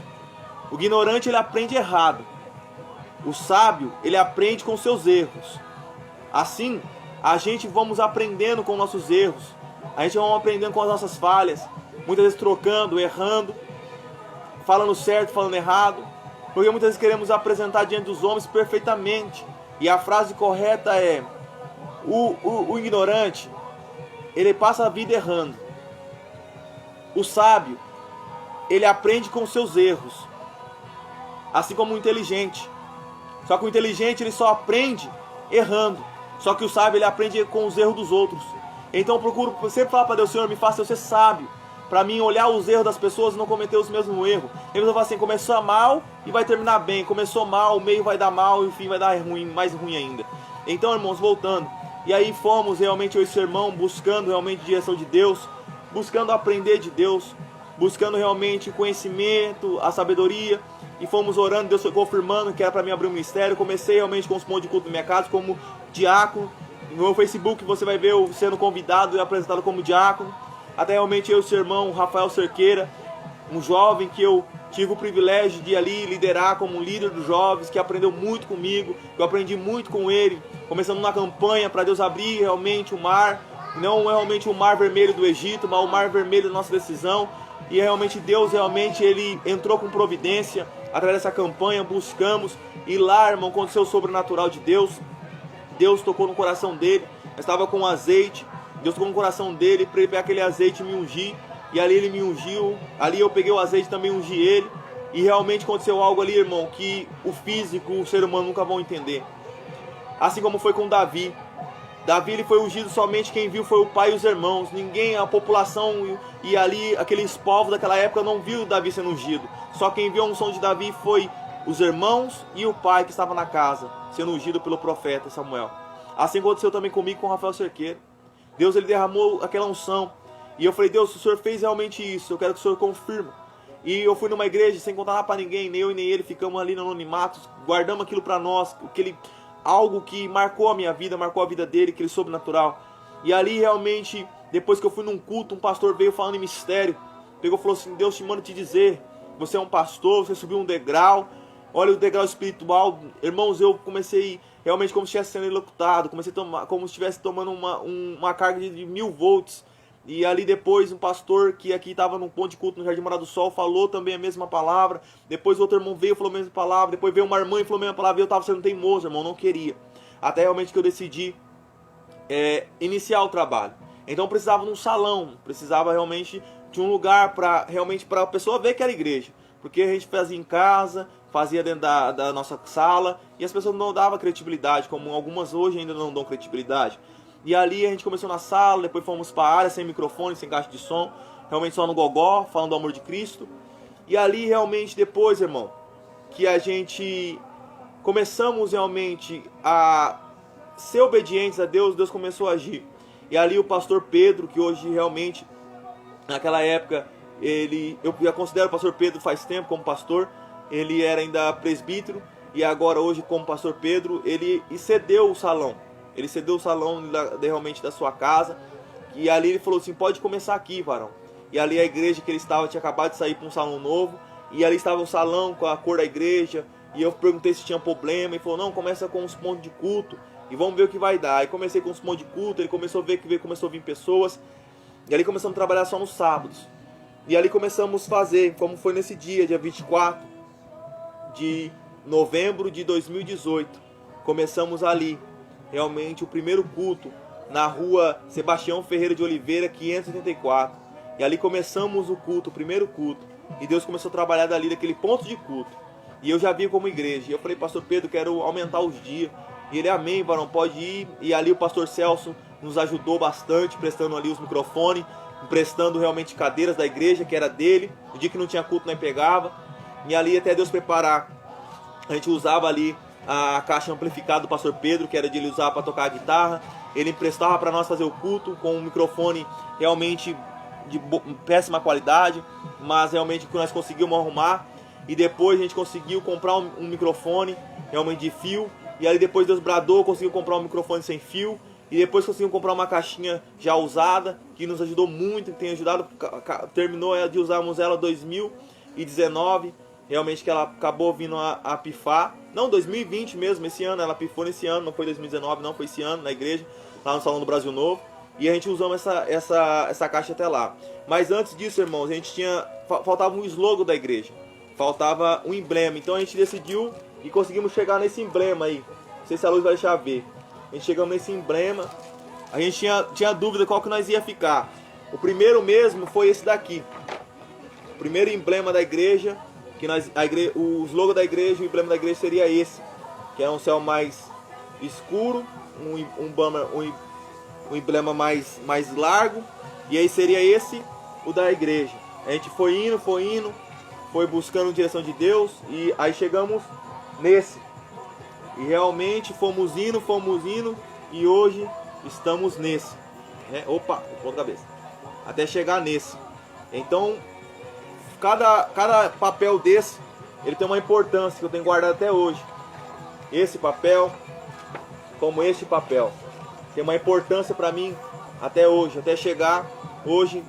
O ignorante, ele aprende errado. O sábio, ele aprende com seus erros. Assim, a gente vamos aprendendo com nossos erros. A gente vai aprendendo com as nossas falhas. Muitas vezes trocando, errando, falando certo, falando errado. Porque muitas vezes queremos apresentar diante dos homens perfeitamente. E a frase correta é: o ignorante, ele passa a vida errando. O sábio, ele aprende com seus erros. Assim como o inteligente. Só que o inteligente, ele só aprende errando. Só que o sábio, ele aprende com os erros dos outros. Então eu procuro sempre falar para Deus: Senhor, me faça eu ser sábio, para mim olhar os erros das pessoas e não cometer os mesmos erros. E eu falo assim: começou mal e vai terminar bem. Começou mal, o meio vai dar mal e o fim vai dar ruim, mais ruim ainda. Então, irmãos, voltando. E aí fomos realmente, eu e seu irmão, buscando realmente a direção de Deus, buscando aprender de Deus, buscando realmente o conhecimento, a sabedoria. E fomos orando, Deus foi confirmando que era para mim abrir um ministério. Comecei realmente com os pontos de culto na minha casa como diácono. No meu Facebook você vai ver eu sendo convidado e apresentado como diácono. Até realmente eu e seu irmão Rafael Cerqueira, um jovem que eu tive o privilégio de ali liderar como líder dos jovens, que aprendeu muito comigo, que eu aprendi muito com ele. Começando uma campanha para Deus abrir realmente o mar, não realmente o mar vermelho do Egito, mas o mar vermelho da nossa decisão. E realmente Deus ele entrou com providência através dessa campanha. Buscamos, e lá, irmão, aconteceu o sobrenatural de Deus. Deus tocou no coração dele, eu estava com azeite, Deus tocou no coração dele para ele pegar aquele azeite e me ungir. E ali ele me ungiu, ali eu peguei o azeite e também ungi ele. E realmente aconteceu algo ali, irmão, que o físico, o ser humano nunca vão entender. Assim como foi com Davi. Davi, ele foi ungido, somente quem viu foi o pai e os irmãos. Ninguém, a população e ali aqueles povos daquela época não viu Davi sendo ungido. Só quem viu a unção de Davi foi os irmãos e o pai que estava na casa, sendo ungido pelo profeta Samuel. Assim aconteceu também comigo, com Rafael Cerqueira. Deus, ele derramou aquela unção. E eu falei: Deus, se o Senhor fez realmente isso, eu quero que o Senhor confirme. E eu fui numa igreja sem contar nada para ninguém, nem eu e nem ele, ficamos ali no anonimato, guardamos aquilo para nós, algo que marcou a minha vida, marcou a vida dele, aquele sobrenatural. E ali realmente, depois que eu fui num culto, um pastor veio falando em mistério, pegou e falou assim: Deus te manda te dizer, você é um pastor, você subiu um degrau, olha o degrau espiritual. Irmãos, eu comecei realmente como se estivesse sendo elocutado, comecei a tomar, como se estivesse tomando uma carga de 1000 volts. E ali depois um pastor que aqui estava num ponto de culto no Jardim Morada do Sol falou também a mesma palavra. Depois outro irmão veio e falou a mesma palavra. Depois veio uma irmã e falou a mesma palavra. E eu estava sendo teimoso, irmão, não queria. Até realmente que eu decidi iniciar o trabalho. Então eu precisava de um salão, precisava realmente de um lugar para a pessoa ver que era igreja. Porque a gente fazia em casa, fazia dentro da nossa sala, e as pessoas não davam credibilidade, como algumas hoje ainda não dão credibilidade. E ali a gente começou na sala, depois fomos para a área sem microfone, sem caixa de som, realmente só no gogó, falando do amor de Cristo. E ali realmente depois, irmão, que a gente começamos realmente a ser obedientes a Deus, Deus começou a agir. E ali o pastor Pedro, que hoje realmente, naquela época, eu já considero o pastor Pedro faz tempo como pastor, ele era ainda presbítero, e agora hoje como pastor Pedro, ele cedeu o salão. Ele cedeu o salão realmente da sua casa. E ali ele falou assim: pode começar aqui, varão. E ali a igreja que ele estava tinha acabado de sair para um salão novo. e ali estava o salão com a cor da igreja, e eu perguntei se tinha problema, e falou, não, começa com uns pontos de culto, e vamos ver o que vai dar. Aí comecei com uns pontos de culto, ele começou a ver que começou a vir pessoas, e ali começamos a trabalhar só nos sábados. E ali começamos a fazer, como foi nesse dia 24 de novembro de 2018. Começamos ali, realmente, o primeiro culto, na rua Sebastião Ferreira de Oliveira, 584. E ali começamos o culto, o primeiro culto. E Deus começou a trabalhar dali, daquele ponto de culto. E eu já vi como igreja. E eu falei, pastor Pedro, quero aumentar os dias. E ele, amém, varão, pode ir. E ali o pastor Celso nos ajudou bastante, prestando ali os microfones, emprestando realmente cadeiras da igreja, que era dele. O dia que não tinha culto, nós pegava. E ali até Deus preparar, a gente usava ali a caixa amplificada do pastor Pedro, que era de ele usar para tocar a guitarra. Ele emprestava para nós fazer o culto com um microfone realmente de péssima qualidade, mas realmente que nós conseguimos arrumar. E depois a gente conseguiu comprar um microfone realmente de fio. E aí depois Deus bradou, conseguiu comprar um microfone sem fio. E depois conseguimos comprar uma caixinha já usada, que nos ajudou muito, que tem ajudado. Terminou de usarmos ela em 2019. Realmente que ela acabou vindo a pifar. Não, 2020 mesmo, esse ano. Ela pifou nesse ano, não foi 2019, não, foi esse ano na igreja, lá no Salão do Brasil Novo. E a gente usamos essa caixa até lá. Mas antes disso, irmãos, a gente faltava um slogan da igreja. Faltava um emblema. Então a gente decidiu e conseguimos chegar nesse emblema aí. Não sei se a luz vai deixar ver. A gente chegamos nesse emblema. A gente tinha dúvida qual que nós ia ficar. O primeiro mesmo foi esse daqui. O primeiro emblema da igreja. O slogan da igreja, o emblema da igreja seria esse. Que é um céu mais escuro. Um emblema mais largo. E aí seria esse, o da igreja. A gente foi indo, foi buscando a direção de Deus. E aí chegamos nesse. E realmente fomos indo. E hoje estamos nesse. Opa, ponta cabeça. Até chegar nesse. Então, cada papel desse, ele tem uma importância que eu tenho guardado até hoje. Esse papel, como este papel, tem uma importância para mim até hoje, até chegar hoje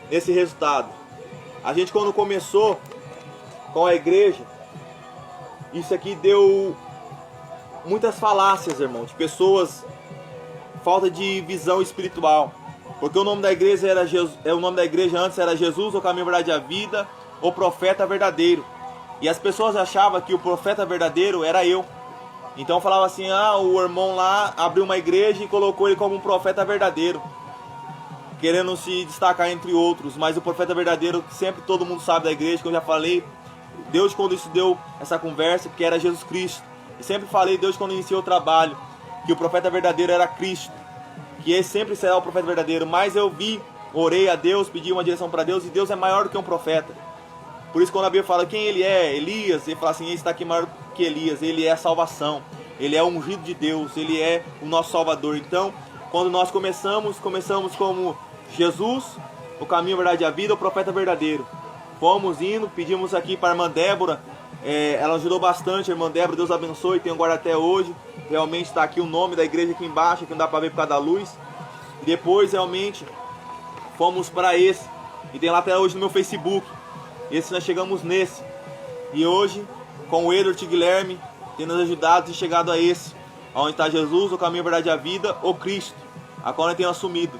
nesse resultado. A gente, quando começou com a igreja, isso aqui deu muitas falácias, irmão, de pessoas, falta de visão espiritual. Porque o nome da igreja o nome da igreja antes era Jesus, o caminho, a verdade e a vida, o profeta verdadeiro. E as pessoas achavam que o profeta verdadeiro era eu. Então falava assim, o irmão lá abriu uma igreja e colocou ele como um profeta verdadeiro, querendo se destacar entre outros. Mas o profeta verdadeiro, sempre todo mundo sabe da igreja, que eu já falei, Deus quando isso deu essa conversa, que era Jesus Cristo. E sempre falei, Deus quando iniciou o trabalho, que o profeta verdadeiro era Cristo, que esse sempre será o profeta verdadeiro. Mas eu orei a Deus, pedi uma direção para Deus, e Deus é maior do que um profeta. Por isso quando a Bíblia fala quem ele é, Elias, ele fala assim, ele está aqui maior que Elias, ele é a salvação, ele é o ungido de Deus, ele é o nosso Salvador. Então, quando nós começamos como Jesus, o caminho, a verdade e a vida, o profeta verdadeiro. Fomos indo, pedimos aqui para a irmã Débora, ela ajudou bastante, a irmã Débora, Deus abençoe, tenho guardado até hoje. Realmente está aqui o nome da igreja aqui embaixo, que não dá para ver por causa da luz. E depois realmente fomos para esse, e tem lá até hoje no meu Facebook. Esse nós chegamos nesse. E hoje, com o Edward Guilherme, tem nos ajudado e chegado a esse, onde está Jesus, o caminho, a verdade e a vida, o Cristo, a qual nós temos assumido.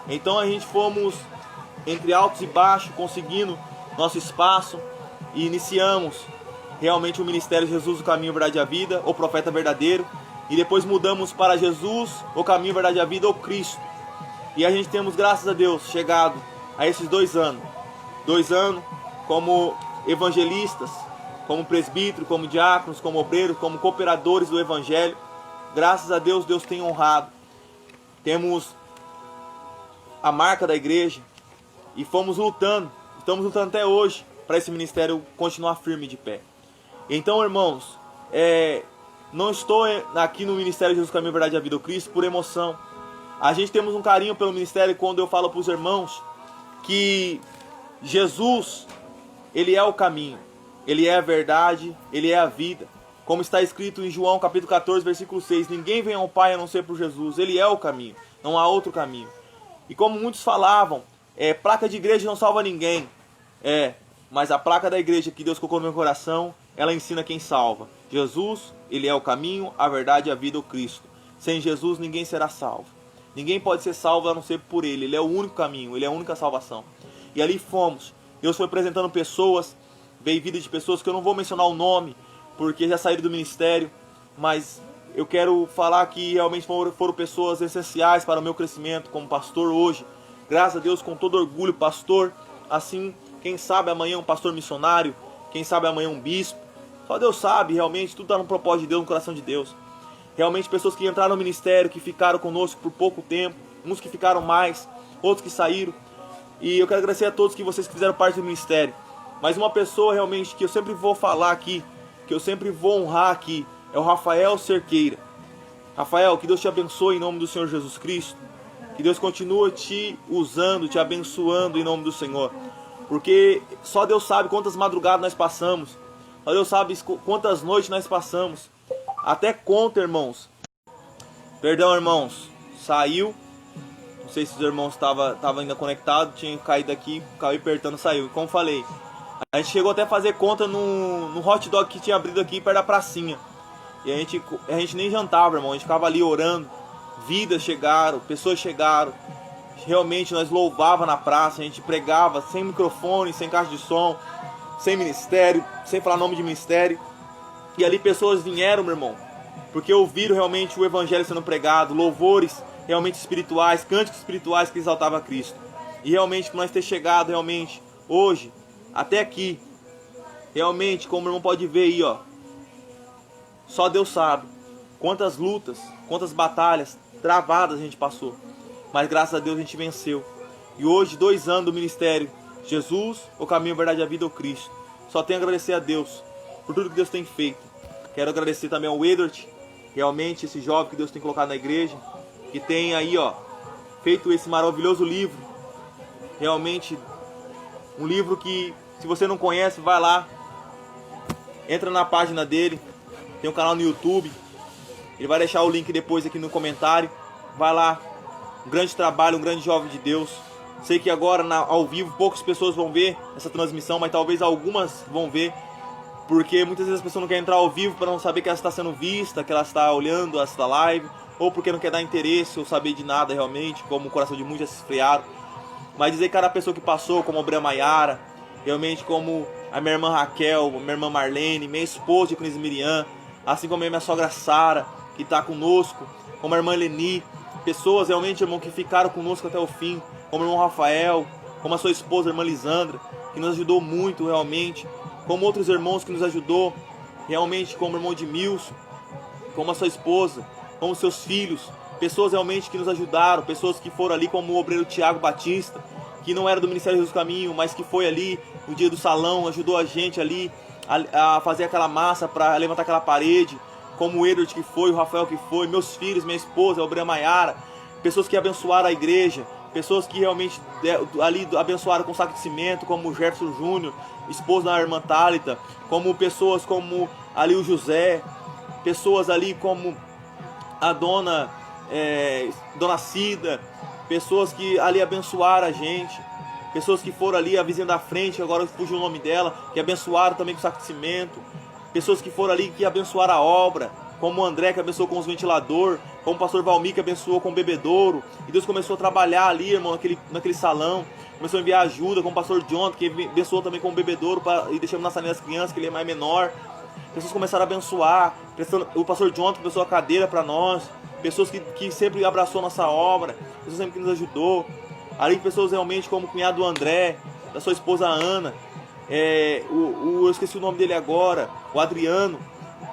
Então a gente fomos entre altos e baixos, conseguindo nosso espaço, e iniciamos realmente o ministério Jesus, o caminho, a verdade e a vida, o profeta verdadeiro. E depois mudamos para Jesus, o caminho, a verdade e a vida, o Cristo. E a gente temos, graças a Deus, chegado a esses 2 anos. 2 anos como evangelistas, como presbítero, como diáconos, como obreiros, como cooperadores do Evangelho. Graças a Deus, Deus tem honrado. Temos a marca da igreja e fomos lutando. Estamos lutando até hoje para esse ministério continuar firme de pé. Então, irmãos, não estou aqui no Ministério Jesus, Caminho, Verdade e a Vida, o Cristo, por emoção. A gente temos um carinho pelo ministério quando eu falo para os irmãos que Jesus, Ele é o caminho, Ele é a verdade, Ele é a vida. Como está escrito em João capítulo 14, versículo 6, ninguém vem ao Pai a não ser por Jesus, Ele é o caminho, não há outro caminho. E como muitos falavam, placa de igreja não salva ninguém, mas a placa da igreja que Deus colocou no meu coração, ela ensina quem salva. Jesus, ele é o caminho, a verdade e a vida, o Cristo. Sem Jesus ninguém será salvo. Ninguém pode ser salvo a não ser por ele. Ele é o único caminho, ele é a única salvação. E ali fomos. Deus foi apresentando pessoas, veio vida de pessoas que eu não vou mencionar o nome, porque já saíram do ministério, mas eu quero falar que realmente foram pessoas essenciais para o meu crescimento como pastor hoje. Graças a Deus, com todo orgulho, pastor. Assim, quem sabe amanhã um pastor missionário, quem sabe amanhã um bispo. Só Deus sabe, realmente, tudo está no propósito de Deus, no coração de Deus. Realmente pessoas que entraram no ministério, que ficaram conosco por pouco tempo, uns que ficaram mais, outros que saíram. E eu quero agradecer a todos vocês que fizeram parte do ministério. Mas uma pessoa realmente que eu sempre vou falar aqui, que eu sempre vou honrar aqui, é o Rafael Cerqueira. Rafael, que Deus te abençoe em nome do Senhor Jesus Cristo. Que Deus continue te usando, te abençoando em nome do Senhor. Porque só Deus sabe quantas madrugadas nós passamos. Só Deus sabe quantas noites nós passamos. Até conta, irmãos. Perdão, irmãos. Saiu. Não sei se os irmãos estavam ainda conectados. Tinha caído aqui, caiu apertando, saiu. Como falei, a gente chegou até a fazer conta no hot dog que tinha abrido aqui perto da pracinha. E a gente nem jantava, irmão. A gente ficava ali orando. Vidas chegaram, pessoas chegaram. Realmente nós louvava na praça. A gente pregava sem microfone, sem caixa de som, sem ministério, sem falar nome de ministério. E ali pessoas vieram, meu irmão, porque ouviram realmente o evangelho sendo pregado, louvores realmente espirituais, cânticos espirituais que exaltavam a Cristo. E realmente, por nós ter chegado realmente hoje, até aqui, realmente, como o irmão pode ver aí, ó, só Deus sabe quantas lutas, quantas batalhas travadas a gente passou. Mas graças a Deus a gente venceu. E hoje, 2 anos do ministério, Jesus, o caminho, a verdade e a vida, o Cristo. Só tenho a agradecer a Deus por tudo que Deus tem feito. Quero agradecer também ao Edward, realmente esse jovem que Deus tem colocado na igreja, que tem aí, ó, feito esse maravilhoso livro. Realmente um livro que, se você não conhece, vai lá, entra na página dele, tem um canal no YouTube, ele vai deixar o link depois aqui no comentário. Vai lá, um grande trabalho, um grande jovem de Deus. Sei que agora ao vivo poucas pessoas vão ver essa transmissão, mas talvez algumas vão ver, porque muitas vezes a pessoa não quer entrar ao vivo para não saber que ela está sendo vista, que ela está olhando esta live, ou porque não quer dar interesse ou saber de nada realmente, como o coração de muitos já se esfriaram. Mas dizer que cada pessoa que passou, como a Obra Maiara, realmente como a minha irmã Raquel, a minha irmã Marlene, minha esposa de Cris Miriam, assim como a minha sogra Sara, que está conosco, como a irmã Leni, pessoas realmente, irmão, que ficaram conosco até o fim, como o irmão Rafael, como a sua esposa, a irmã Lisandra, que nos ajudou muito realmente, como outros irmãos que nos ajudou, realmente como o irmão Edmilson, como a sua esposa, como seus filhos, pessoas realmente que nos ajudaram, pessoas que foram ali como o obreiro Tiago Batista, que não era do Ministério Jesus Caminho, mas que foi ali no dia do salão, ajudou a gente ali a fazer aquela massa para levantar aquela parede, como o Edward que foi, o Rafael que foi, meus filhos, minha esposa, a Obreira Maiara, pessoas que abençoaram a igreja, pessoas que realmente ali abençoaram com saco de cimento, como o Jefferson Júnior, esposo da irmã Thalita, como pessoas como ali o José, pessoas ali como a dona Cida, pessoas que ali abençoaram a gente, pessoas que foram ali, a vizinha da frente, agora fugiu o nome dela, que abençoaram também com saco de cimento, pessoas que foram ali que abençoaram a obra, como o André que abençoou com os ventiladores, como o pastor Valmir que abençoou com o bebedouro, e Deus começou a trabalhar ali, irmão, naquele salão, começou a enviar ajuda, como o pastor Jonathan, que abençoou também com o bebedouro, e deixamos na salinha das crianças, que ele é mais menor. Pessoas começaram a abençoar, o pastor Jonathan abençoou a cadeira para nós, pessoas que sempre abraçou nossa obra, pessoas sempre que nos ajudou, ali pessoas realmente como o cunhado do André, da sua esposa Ana, eu esqueci o nome dele agora, o Adriano,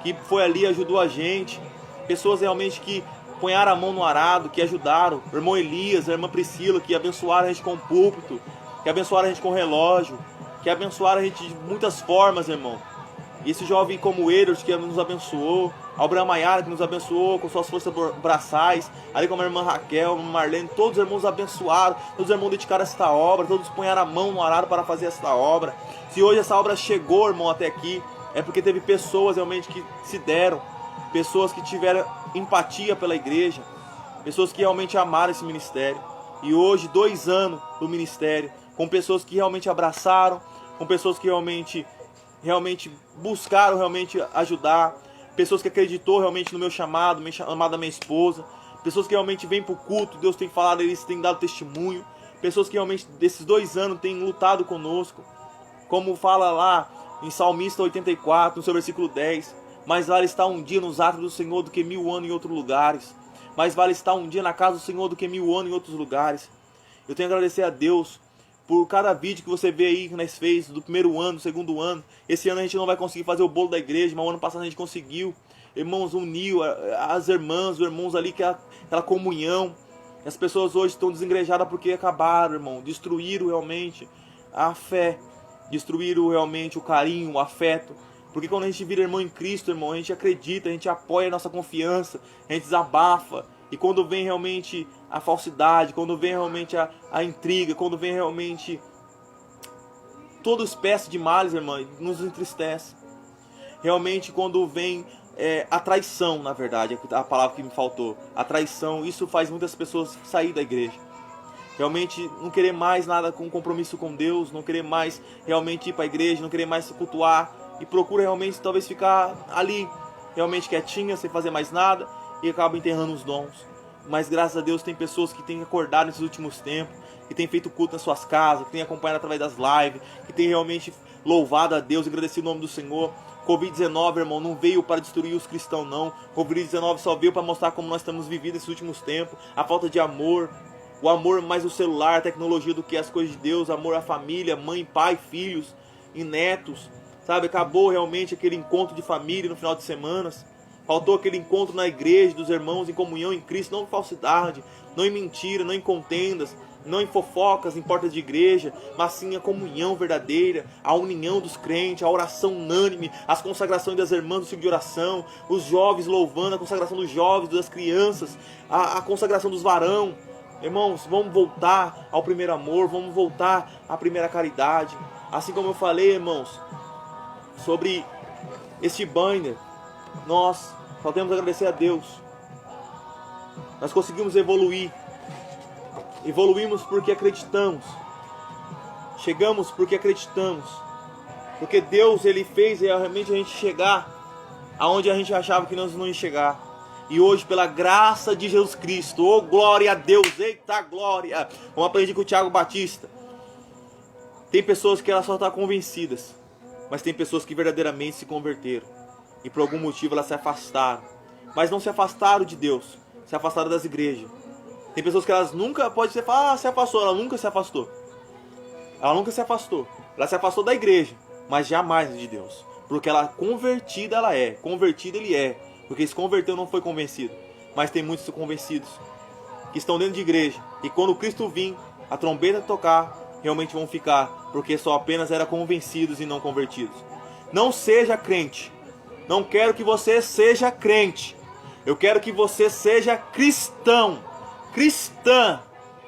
que foi ali e ajudou a gente, pessoas realmente que punharam a mão no arado, que ajudaram, o irmão Elias, a irmã Priscila, que abençoaram a gente com o púlpito, que abençoaram a gente com o relógio, que abençoaram a gente de muitas formas, irmão. E esse jovem como o Edward, que nos abençoou, a Obra Maiara, que nos abençoou com suas forças braçais, ali como a irmã Raquel, a irmã Marlene, todos os irmãos abençoaram, todos os irmãos dedicaram a esta obra, todos punharam a mão no arado para fazer esta obra. Se hoje essa obra chegou, irmão, até aqui, é porque teve pessoas realmente que se deram, pessoas que tiveram empatia pela igreja, pessoas que realmente amaram esse ministério. E hoje, 2 anos do ministério, com pessoas que realmente abraçaram, com pessoas que realmente buscaram realmente ajudar, pessoas que acreditou realmente no meu chamado da minha esposa, pessoas que realmente vêm pro culto, Deus tem falado, eles têm dado testemunho, pessoas que realmente desses 2 anos têm lutado conosco, como fala lá em Salmista 84, no seu versículo 10, mais vale estar um dia nos atos do Senhor do que 1000 anos em outros lugares, mais vale estar um dia na casa do Senhor do que 1000 anos em outros lugares. Eu tenho que agradecer a Deus por cada vídeo que você vê aí que nós fez, do primeiro ano, do segundo ano. Esse ano a gente não vai conseguir fazer o bolo da igreja, mas o ano passado a gente conseguiu. Irmãos, uniu as irmãs, os irmãos ali, que é aquela comunhão. As pessoas hoje estão desigrejadas porque acabaram, irmão. Destruíram realmente a fé, destruíram realmente o carinho, o afeto. Porque quando a gente vira irmão em Cristo, irmão, a gente acredita, a gente apoia a nossa confiança, a gente desabafa. E quando vem realmente a falsidade, quando vem realmente a intriga, quando vem realmente toda espécie de males, irmão, nos entristece. Realmente quando vem a traição, na verdade, é a palavra que me faltou. A traição, isso faz muitas pessoas sair da igreja. Realmente não querer mais nada com compromisso com Deus, não querer mais realmente ir para a igreja, não querer mais se cultuar. E procura realmente talvez ficar ali, realmente quietinha, sem fazer mais nada, e acaba enterrando os dons. Mas graças a Deus tem pessoas que têm acordado nesses últimos tempos, que têm feito culto nas suas casas, que têm acompanhado através das lives, que têm realmente louvado a Deus e agradecido o nome do Senhor. Covid-19, irmão, não veio para destruir os cristãos, não. Covid-19 só veio para mostrar como nós estamos vivendo nesses últimos tempos. A falta de amor, o amor mais o celular, a tecnologia do que as coisas de Deus, amor à família, mãe, pai, filhos e netos. Sabe, acabou realmente aquele encontro de família no final de semanas. Faltou aquele encontro na igreja dos irmãos em comunhão em Cristo, não em falsidade, não em mentira, não em contendas, não em fofocas, em portas de igreja, mas sim a comunhão verdadeira, a união dos crentes, a oração unânime, as consagrações das irmãs do ciclo de oração, os jovens louvando, a consagração dos jovens, das crianças, a consagração dos varão. Irmãos, vamos voltar ao primeiro amor, vamos voltar à primeira caridade. Assim como eu falei, irmãos, sobre este banner, nós só temos a agradecer a Deus. Nós conseguimos evoluir. Evoluímos porque acreditamos. Chegamos porque acreditamos. Porque Deus, Ele fez realmente a gente chegar aonde a gente achava que nós não ia chegar. E hoje, pela graça de Jesus Cristo, oh glória a Deus, eita glória. Vamos aprender com o Tiago Batista. Tem pessoas que elas só estão convencidas, mas tem pessoas que verdadeiramente se converteram. E por algum motivo elas se afastaram. Mas não se afastaram de Deus, se afastaram das igrejas. Tem pessoas que elas nunca, pode ser, se afastou, ela nunca se afastou. Ela nunca se afastou. Ela se afastou da igreja, mas jamais de Deus. Porque ela convertida ela é, convertido ele é. Porque se converteu não foi convencido. Mas tem muitos convencidos que estão dentro de igreja. E quando Cristo vir, a trombeta tocar, realmente vão ficar. Porque só apenas eram convencidos e não convertidos. Não seja crente. Não quero que você seja crente. Eu quero que você seja cristão. Cristã.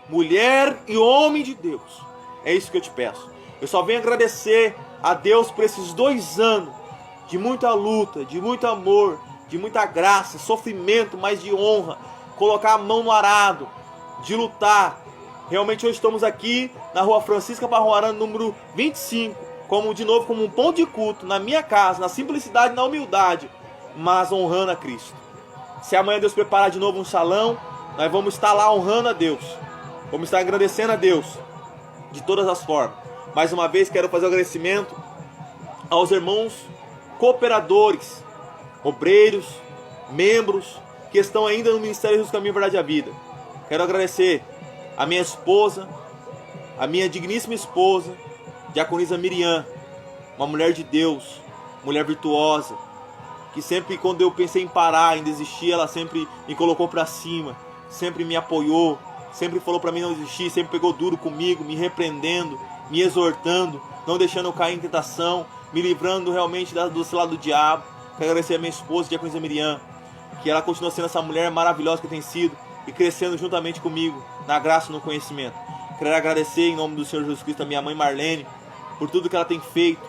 Mulher e homem de Deus. É isso que eu te peço. Eu só venho agradecer a Deus por esses 2 anos de muita luta, de muito amor, de muita graça, sofrimento, mas de honra. Colocar a mão no arado, de lutar. Realmente hoje estamos aqui na rua Francisca Parroarana, número 25. De novo, como um ponto de culto, na minha casa, na simplicidade, na humildade, mas honrando a Cristo. Se amanhã Deus preparar de novo um salão, nós vamos estar lá honrando a Deus. Vamos estar agradecendo a Deus de todas as formas. Mais uma vez quero fazer um agradecimento aos irmãos cooperadores, obreiros, membros que estão ainda no Ministério dos Caminhos, Verdade e a Vida. Quero agradecer a minha esposa, a minha digníssima esposa, Diaconisa Miriam, uma mulher de Deus, mulher virtuosa, que sempre quando eu pensei em parar, em desistir, ela sempre me colocou para cima, sempre me apoiou, sempre falou para mim não desistir, sempre pegou duro comigo, me repreendendo, me exortando, não deixando eu cair em tentação, me livrando realmente do lado do diabo. Quero agradecer a minha esposa, Diaconisa Miriam, que ela continua sendo essa mulher maravilhosa que tem sido e crescendo juntamente comigo na graça e no conhecimento. Quero agradecer em nome do Senhor Jesus Cristo a minha mãe Marlene, por tudo que ela tem feito,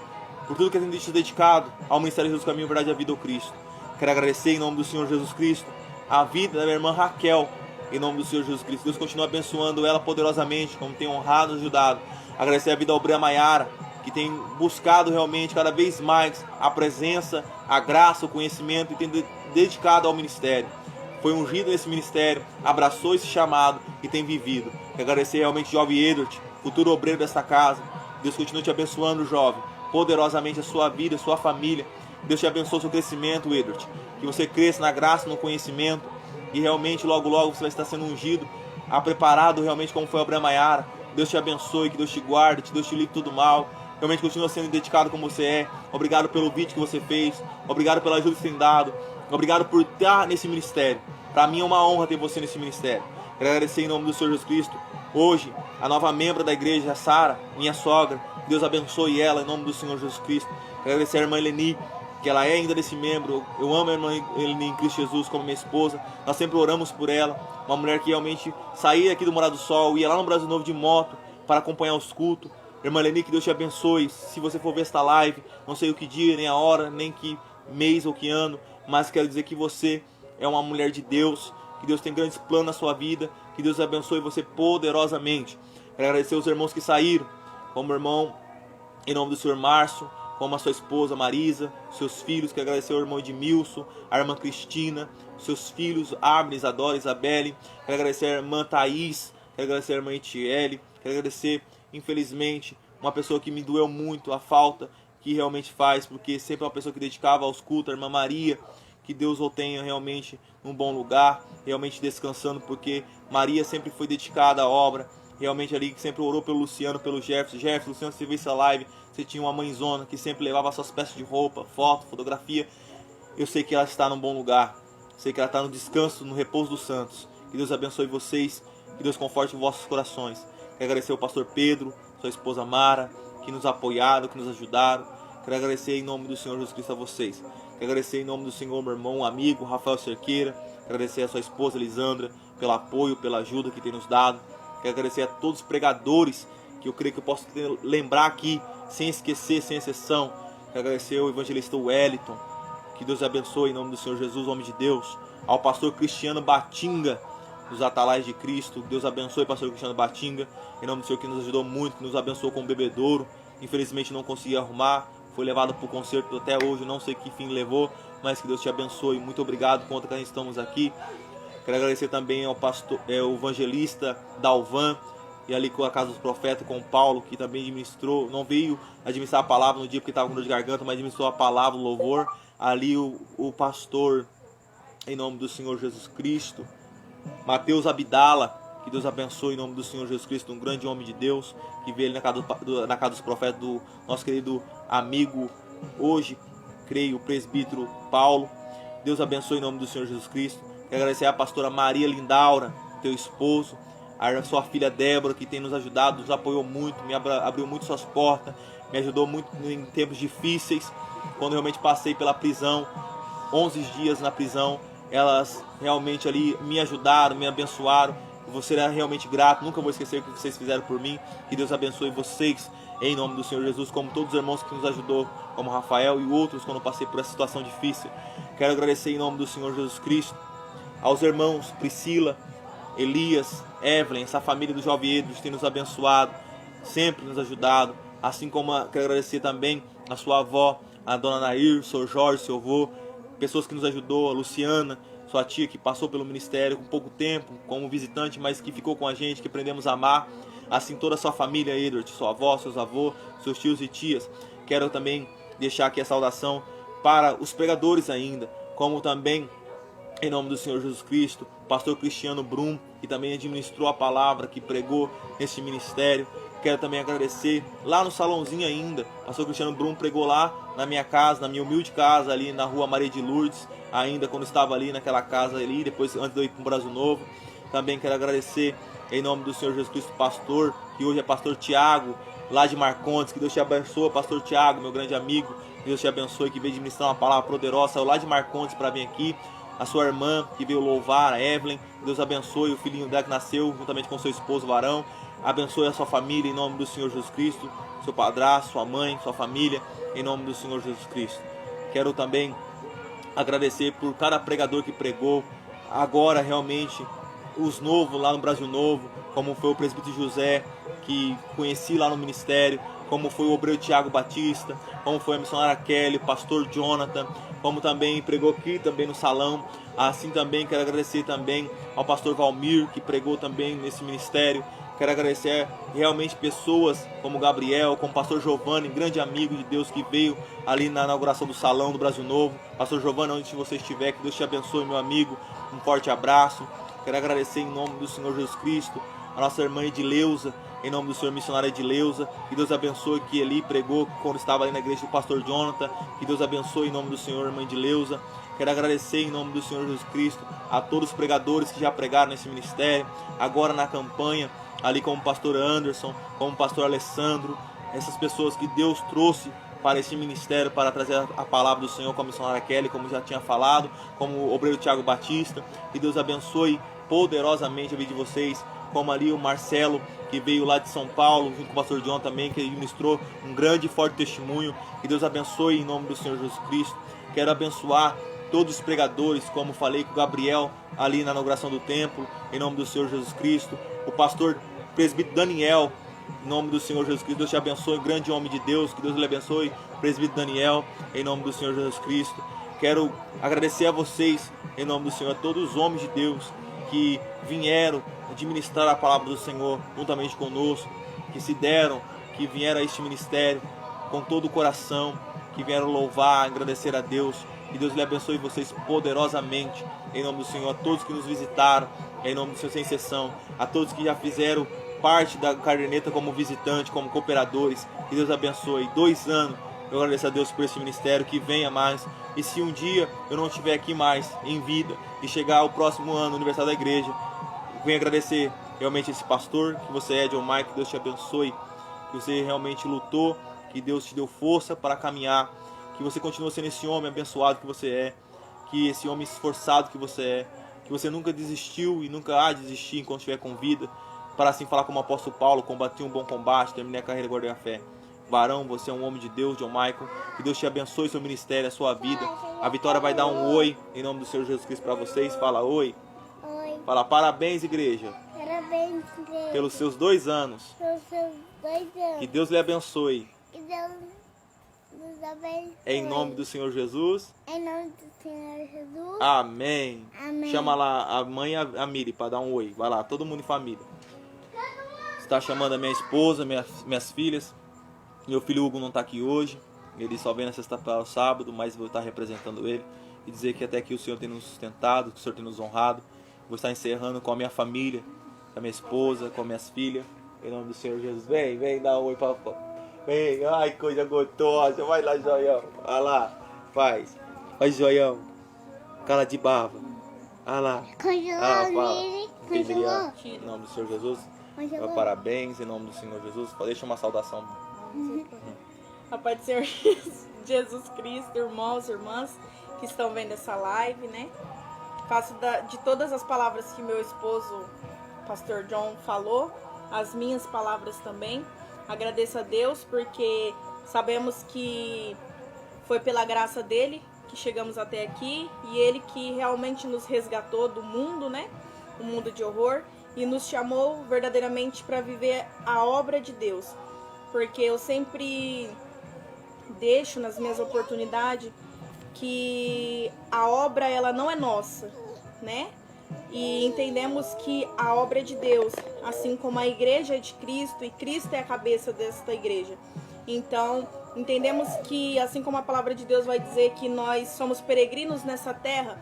por tudo que ela tem se dedicado ao Ministério Jesus Caminho, Verdade e a Vida ao Cristo. Quero agradecer em nome do Senhor Jesus Cristo a vida da minha irmã Raquel, em nome do Senhor Jesus Cristo. Deus continua abençoando ela poderosamente, como tem honrado e ajudado. Agradecer a vida da obreira Maiara, que tem buscado realmente cada vez mais a presença, a graça, o conhecimento e tem dedicado ao ministério. Foi ungido nesse ministério, abraçou esse chamado e tem vivido. Quero agradecer realmente jovem Edward, futuro obreiro desta casa. Deus continue te abençoando, jovem, poderosamente a sua vida, a sua família. Deus te abençoe o seu crescimento, Edward. Que você cresça na graça, no conhecimento e realmente logo logo você vai estar sendo ungido, preparado realmente como foi Abraão Maiara. Deus te abençoe, que Deus te guarde, que Deus te livre de todo mal. Realmente continua sendo dedicado como você é. Obrigado pelo vídeo que você fez. Obrigado pela ajuda que você tem dado. Obrigado por estar nesse ministério. Para mim é uma honra ter você nesse ministério. Quero agradecer em nome do Senhor Jesus Cristo. Hoje, a nova membro da igreja, a Sara, minha sogra. Deus abençoe ela em nome do Senhor Jesus Cristo. Quero agradecer a irmã Eleni, que ela é ainda desse membro. Eu amo a irmã Eleni em Cristo Jesus como minha esposa. Nós sempre oramos por ela. Uma mulher que realmente saía aqui do Morada do Sol, ia lá no Brasil Novo de moto para acompanhar os cultos. Irmã Eleni, que Deus te abençoe. Se você for ver esta live, não sei o que dia, nem a hora, nem que mês ou que ano, mas quero dizer que você é uma mulher de Deus, que Deus tem grandes planos na sua vida, que Deus abençoe você poderosamente. Quero agradecer os irmãos que saíram, como o irmão, em nome do Senhor Márcio, como a sua esposa Marisa, seus filhos. Quero agradecer ao irmão Edmilson, a irmã Cristina, seus filhos Abner, Isadora, Isabelle. Quero agradecer a irmã Thaís, quero agradecer a irmã Etiele, quero agradecer, infelizmente, uma pessoa que me doeu muito, a falta que realmente faz, porque sempre é uma pessoa que dedicava aos cultos, a irmã Maria. Que Deus o tenha realmente num bom lugar, realmente descansando, porque Maria sempre foi dedicada à obra, realmente ali que sempre orou pelo Luciano, pelo Jefferson. Jefferson, Luciano, você viu essa live, você tinha uma mãezona que sempre levava suas peças de roupa, foto, fotografia. Eu sei que ela está num bom lugar, sei que ela está no descanso, no repouso dos santos. Que Deus abençoe vocês, que Deus conforte vossos corações. Quero agradecer ao pastor Pedro, sua esposa Mara, que nos apoiaram, que nos ajudaram. Quero agradecer em nome do Senhor Jesus Cristo a vocês. Quero agradecer em nome do Senhor, meu irmão, amigo, Rafael Cerqueira. Agradecer a sua esposa, Elisandra, pelo apoio, pela ajuda que tem nos dado. Quero agradecer a todos os pregadores, que eu creio que eu posso lembrar aqui, sem esquecer, sem exceção. Quero agradecer ao evangelista Wellington. Que Deus abençoe em nome do Senhor Jesus, homem de Deus. Ao pastor Cristiano Batinga, dos Atalais de Cristo. Deus abençoe o pastor Cristiano Batinga, em nome do Senhor, que nos ajudou muito, que nos abençoou com o bebedouro. Infelizmente não consegui arrumar. Foi levado para o concerto até hoje, não sei que fim levou, mas que Deus te abençoe. Muito obrigado, conta que a gente estamos aqui. Quero agradecer também ao pastor, o evangelista Dalvan, e ali com a Casa dos Profetas, com o Paulo, que também administrou, não veio administrar a palavra no dia porque estava com dor de garganta, mas administrou a palavra, o louvor. Ali o pastor, em nome do Senhor Jesus Cristo, Mateus Abdala, que Deus abençoe em nome do Senhor Jesus Cristo, um grande homem de Deus, que veio ali na casa dos profetas, do nosso querido amigo, hoje, creio, o presbítero Paulo. Deus abençoe em nome do Senhor Jesus Cristo. Quero agradecer a pastora Maria Lindaura, teu esposo, a sua filha Débora, que tem nos ajudado, nos apoiou muito, me abriu muito suas portas, me ajudou muito em tempos difíceis, quando realmente passei pela prisão, 11 dias na prisão. Elas realmente ali me ajudaram, me abençoaram. Vou ser realmente grato, nunca vou esquecer o que vocês fizeram por mim. Que Deus abençoe vocês em nome do Senhor Jesus, como todos os irmãos que nos ajudou, como Rafael e outros quando eu passei por essa situação difícil. Quero agradecer em nome do Senhor Jesus Cristo aos irmãos Priscila, Elias, Evelyn, essa família do Jovem Edros tem nos abençoado, sempre nos ajudado. Assim como quero agradecer também a sua avó, a dona Nair, o seu Jorge, seu avô, pessoas que nos ajudou, a Luciana, sua tia que passou pelo ministério com pouco tempo, como visitante, mas que ficou com a gente, que aprendemos a amar. Assim toda a sua família, Edward, sua avó, seus avós, seus tios e tias. Quero também deixar aqui a saudação para os pregadores ainda, como também, em nome do Senhor Jesus Cristo, o pastor Cristiano Brum, que também administrou a palavra, que pregou neste ministério. Quero também agradecer lá no salãozinho ainda, o pastor Cristiano Brum pregou lá na minha casa, na minha humilde casa, ali na rua Maria de Lourdes, ainda quando estava ali naquela casa ali, depois antes de eu ir para o Brasil Novo. Também quero agradecer em nome do Senhor Jesus Cristo, pastor, que hoje é pastor Tiago, lá de Marcondes. Que Deus te abençoe, pastor Tiago, meu grande amigo. Que Deus te abençoe, que veio administrar uma palavra poderosa, saiu lá de Marcondes para vir aqui. A sua irmã, que veio louvar, a Evelyn. Que Deus abençoe o filhinho dela que nasceu, juntamente com seu esposo, varão. Abençoe a sua família em nome do Senhor Jesus Cristo, seu padrasto, sua mãe, sua família, em nome do Senhor Jesus Cristo. Quero também agradecer por cada pregador que pregou, agora realmente os novos lá no Brasil Novo, como foi o presbítero José, que conheci lá no ministério, como foi o obreiro Tiago Batista, como foi a missionária Kelly, pastor Jonathan, como também pregou aqui também no salão. Assim também quero agradecer também ao pastor Valmir, que pregou também nesse ministério. Quero agradecer realmente pessoas como Gabriel, como o pastor Giovanni, grande amigo de Deus, que veio ali na inauguração do Salão do Brasil Novo. Pastor Giovanni, onde você estiver, que Deus te abençoe, meu amigo. Um forte abraço. Quero agradecer em nome do Senhor Jesus Cristo a nossa irmã Edileuza, em nome do Senhor missionário Edileuza. Que Deus abençoe, que ele pregou quando estava ali na igreja do pastor Jonathan. Que Deus abençoe em nome do Senhor, irmã Edileuza. Quero agradecer em nome do Senhor Jesus Cristo a todos os pregadores que já pregaram nesse ministério, agora na campanha, ali como o pastor Anderson, como o pastor Alessandro, essas pessoas que Deus trouxe para esse ministério, para trazer a palavra do Senhor, como a missionária Kelly, como já tinha falado, como o obreiro Tiago Batista. Que Deus abençoe poderosamente a vida de vocês, como ali o Marcelo, que veio lá de São Paulo, junto com o pastor John também, que ministrou um grande e forte testemunho. Que Deus abençoe em nome do Senhor Jesus Cristo. Quero abençoar todos os pregadores, como falei com o Gabriel ali na inauguração do templo, em nome do Senhor Jesus Cristo. O pastor presbítero Daniel, em nome do Senhor Jesus Cristo. Deus te abençoe, grande homem de Deus. Que Deus lhe abençoe, presbítero Daniel, em nome do Senhor Jesus Cristo. Quero agradecer a vocês, em nome do Senhor, a todos os homens de Deus que vieram administrar a palavra do Senhor juntamente conosco, que se deram, que vieram a este ministério com todo o coração, que vieram louvar, agradecer a Deus. Que Deus lhe abençoe vocês poderosamente, em nome do Senhor. A todos que nos visitaram, em nome do Senhor, sem exceção. A todos que já fizeram parte da caderneta como visitante, como cooperadores. Que Deus abençoe. 2 anos, eu agradeço a Deus por esse ministério, que venha mais. E se um dia eu não estiver aqui mais, em vida, e chegar o próximo ano, no aniversário da igreja, venho agradecer realmente esse pastor que você é, John Mike. Que Deus te abençoe, que você realmente lutou, que Deus te deu força para caminhar, que você continue sendo esse homem abençoado que você é, que esse homem esforçado que você é, que você nunca desistiu e nunca há de desistir enquanto estiver com vida, para assim falar como o apóstolo Paulo: combati um bom combate, terminei a carreira e guardei a fé. Varão, você é um homem de Deus, John Michael. Que Deus te abençoe, seu ministério, a sua vida. A Vitória vai dar um oi em nome do Senhor Jesus Cristo para vocês. Fala oi. Oi. Fala parabéns, igreja, Parabéns, igreja. pelos seus 2 anos. Pelos seus 2 anos. Que Deus lhe abençoe. Que Deus nos abençoe. Em nome do Senhor Jesus. Em nome do Senhor Jesus. Amém. Amém. Chama lá a mãe e a Miri para dar um oi. Vai lá, todo mundo em família. Está chamando a minha esposa, minhas filhas. Meu filho Hugo não está aqui hoje. Ele só vem na sexta-feira ao sábado, mas vou estar representando ele. E dizer que até aqui o Senhor tem nos sustentado, que o Senhor tem nos honrado. Vou estar encerrando com a minha família, com a minha esposa, com as minhas filhas. Em nome do Senhor Jesus. Vem dar um oi para vem, ai, coisa gostosa. Vai lá, Joião. Vai lá, faz. Vai, Joião. Cala de baba. Vai lá. Fala. Em nome do Senhor Jesus. Parabéns, em nome do Senhor Jesus. Deixa uma saudação. A paz do Senhor Jesus Cristo, irmãos e irmãs que estão vendo essa live, né? Faço de todas as palavras que meu esposo, pastor John, falou, as minhas palavras também. Agradeço a Deus porque sabemos que foi pela graça dele que chegamos até aqui e ele que realmente nos resgatou do mundo, né? Um mundo de horror, e nos chamou verdadeiramente para viver a obra de Deus. Porque eu sempre deixo nas minhas oportunidades que a obra ela não é nossa, né? E entendemos que a obra é de Deus, assim como a igreja é de Cristo e Cristo é a cabeça desta igreja. Então, entendemos que assim como a palavra de Deus vai dizer que nós somos peregrinos nessa terra,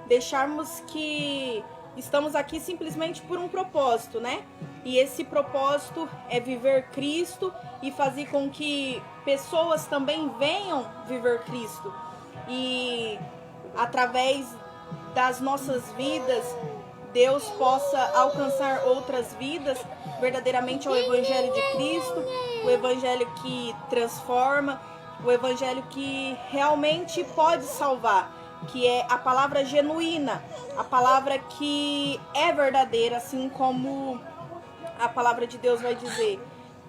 deixarmos que estamos aqui simplesmente por um propósito, né? E esse propósito é viver Cristo e fazer com que pessoas também venham viver Cristo. E através das nossas vidas, Deus possa alcançar outras vidas verdadeiramente ao Evangelho de Cristo, o Evangelho que transforma, o Evangelho que realmente pode salvar, que é a palavra genuína, a palavra que é verdadeira, assim como a palavra de Deus vai dizer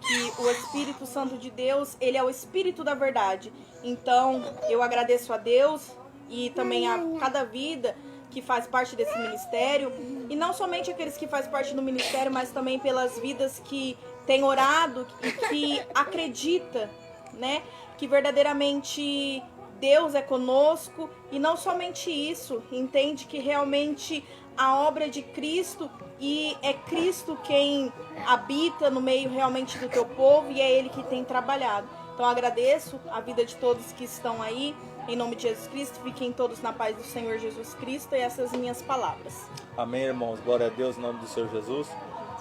que o Espírito Santo de Deus, ele é o Espírito da verdade. Então, eu agradeço a Deus e também a cada vida que faz parte desse ministério, e não somente aqueles que fazem parte do ministério, mas também pelas vidas que tem orado e que acredita, né, que verdadeiramente Deus é conosco, e não somente isso, entende que realmente a obra de Cristo, e é Cristo quem habita no meio realmente do teu povo, e é Ele que tem trabalhado. Então agradeço a vida de todos que estão aí, em nome de Jesus Cristo. Fiquem todos na paz do Senhor Jesus Cristo, e essas minhas palavras. Amém, irmãos. Glória a Deus em nome do Senhor Jesus.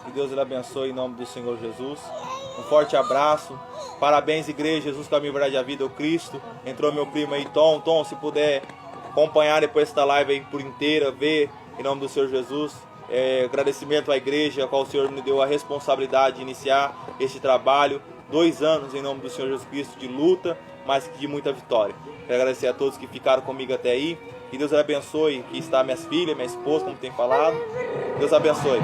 Que Deus ele abençoe em nome do Senhor Jesus. Um forte abraço. Parabéns, igreja. Jesus, caminho, verdade e a vida, o Cristo. Entrou meu primo aí, Tom. Tom, se puder acompanhar depois esta live aí por inteira, ver em nome do Senhor Jesus. Agradecimento à igreja, a qual o Senhor me deu a responsabilidade de iniciar este trabalho. 2 anos em nome do Senhor Jesus Cristo de luta, mas de muita vitória. Quero agradecer a todos que ficaram comigo até aí. Que Deus abençoe. Aqui está minhas filhas, minha esposa, como tem falado. Deus abençoe.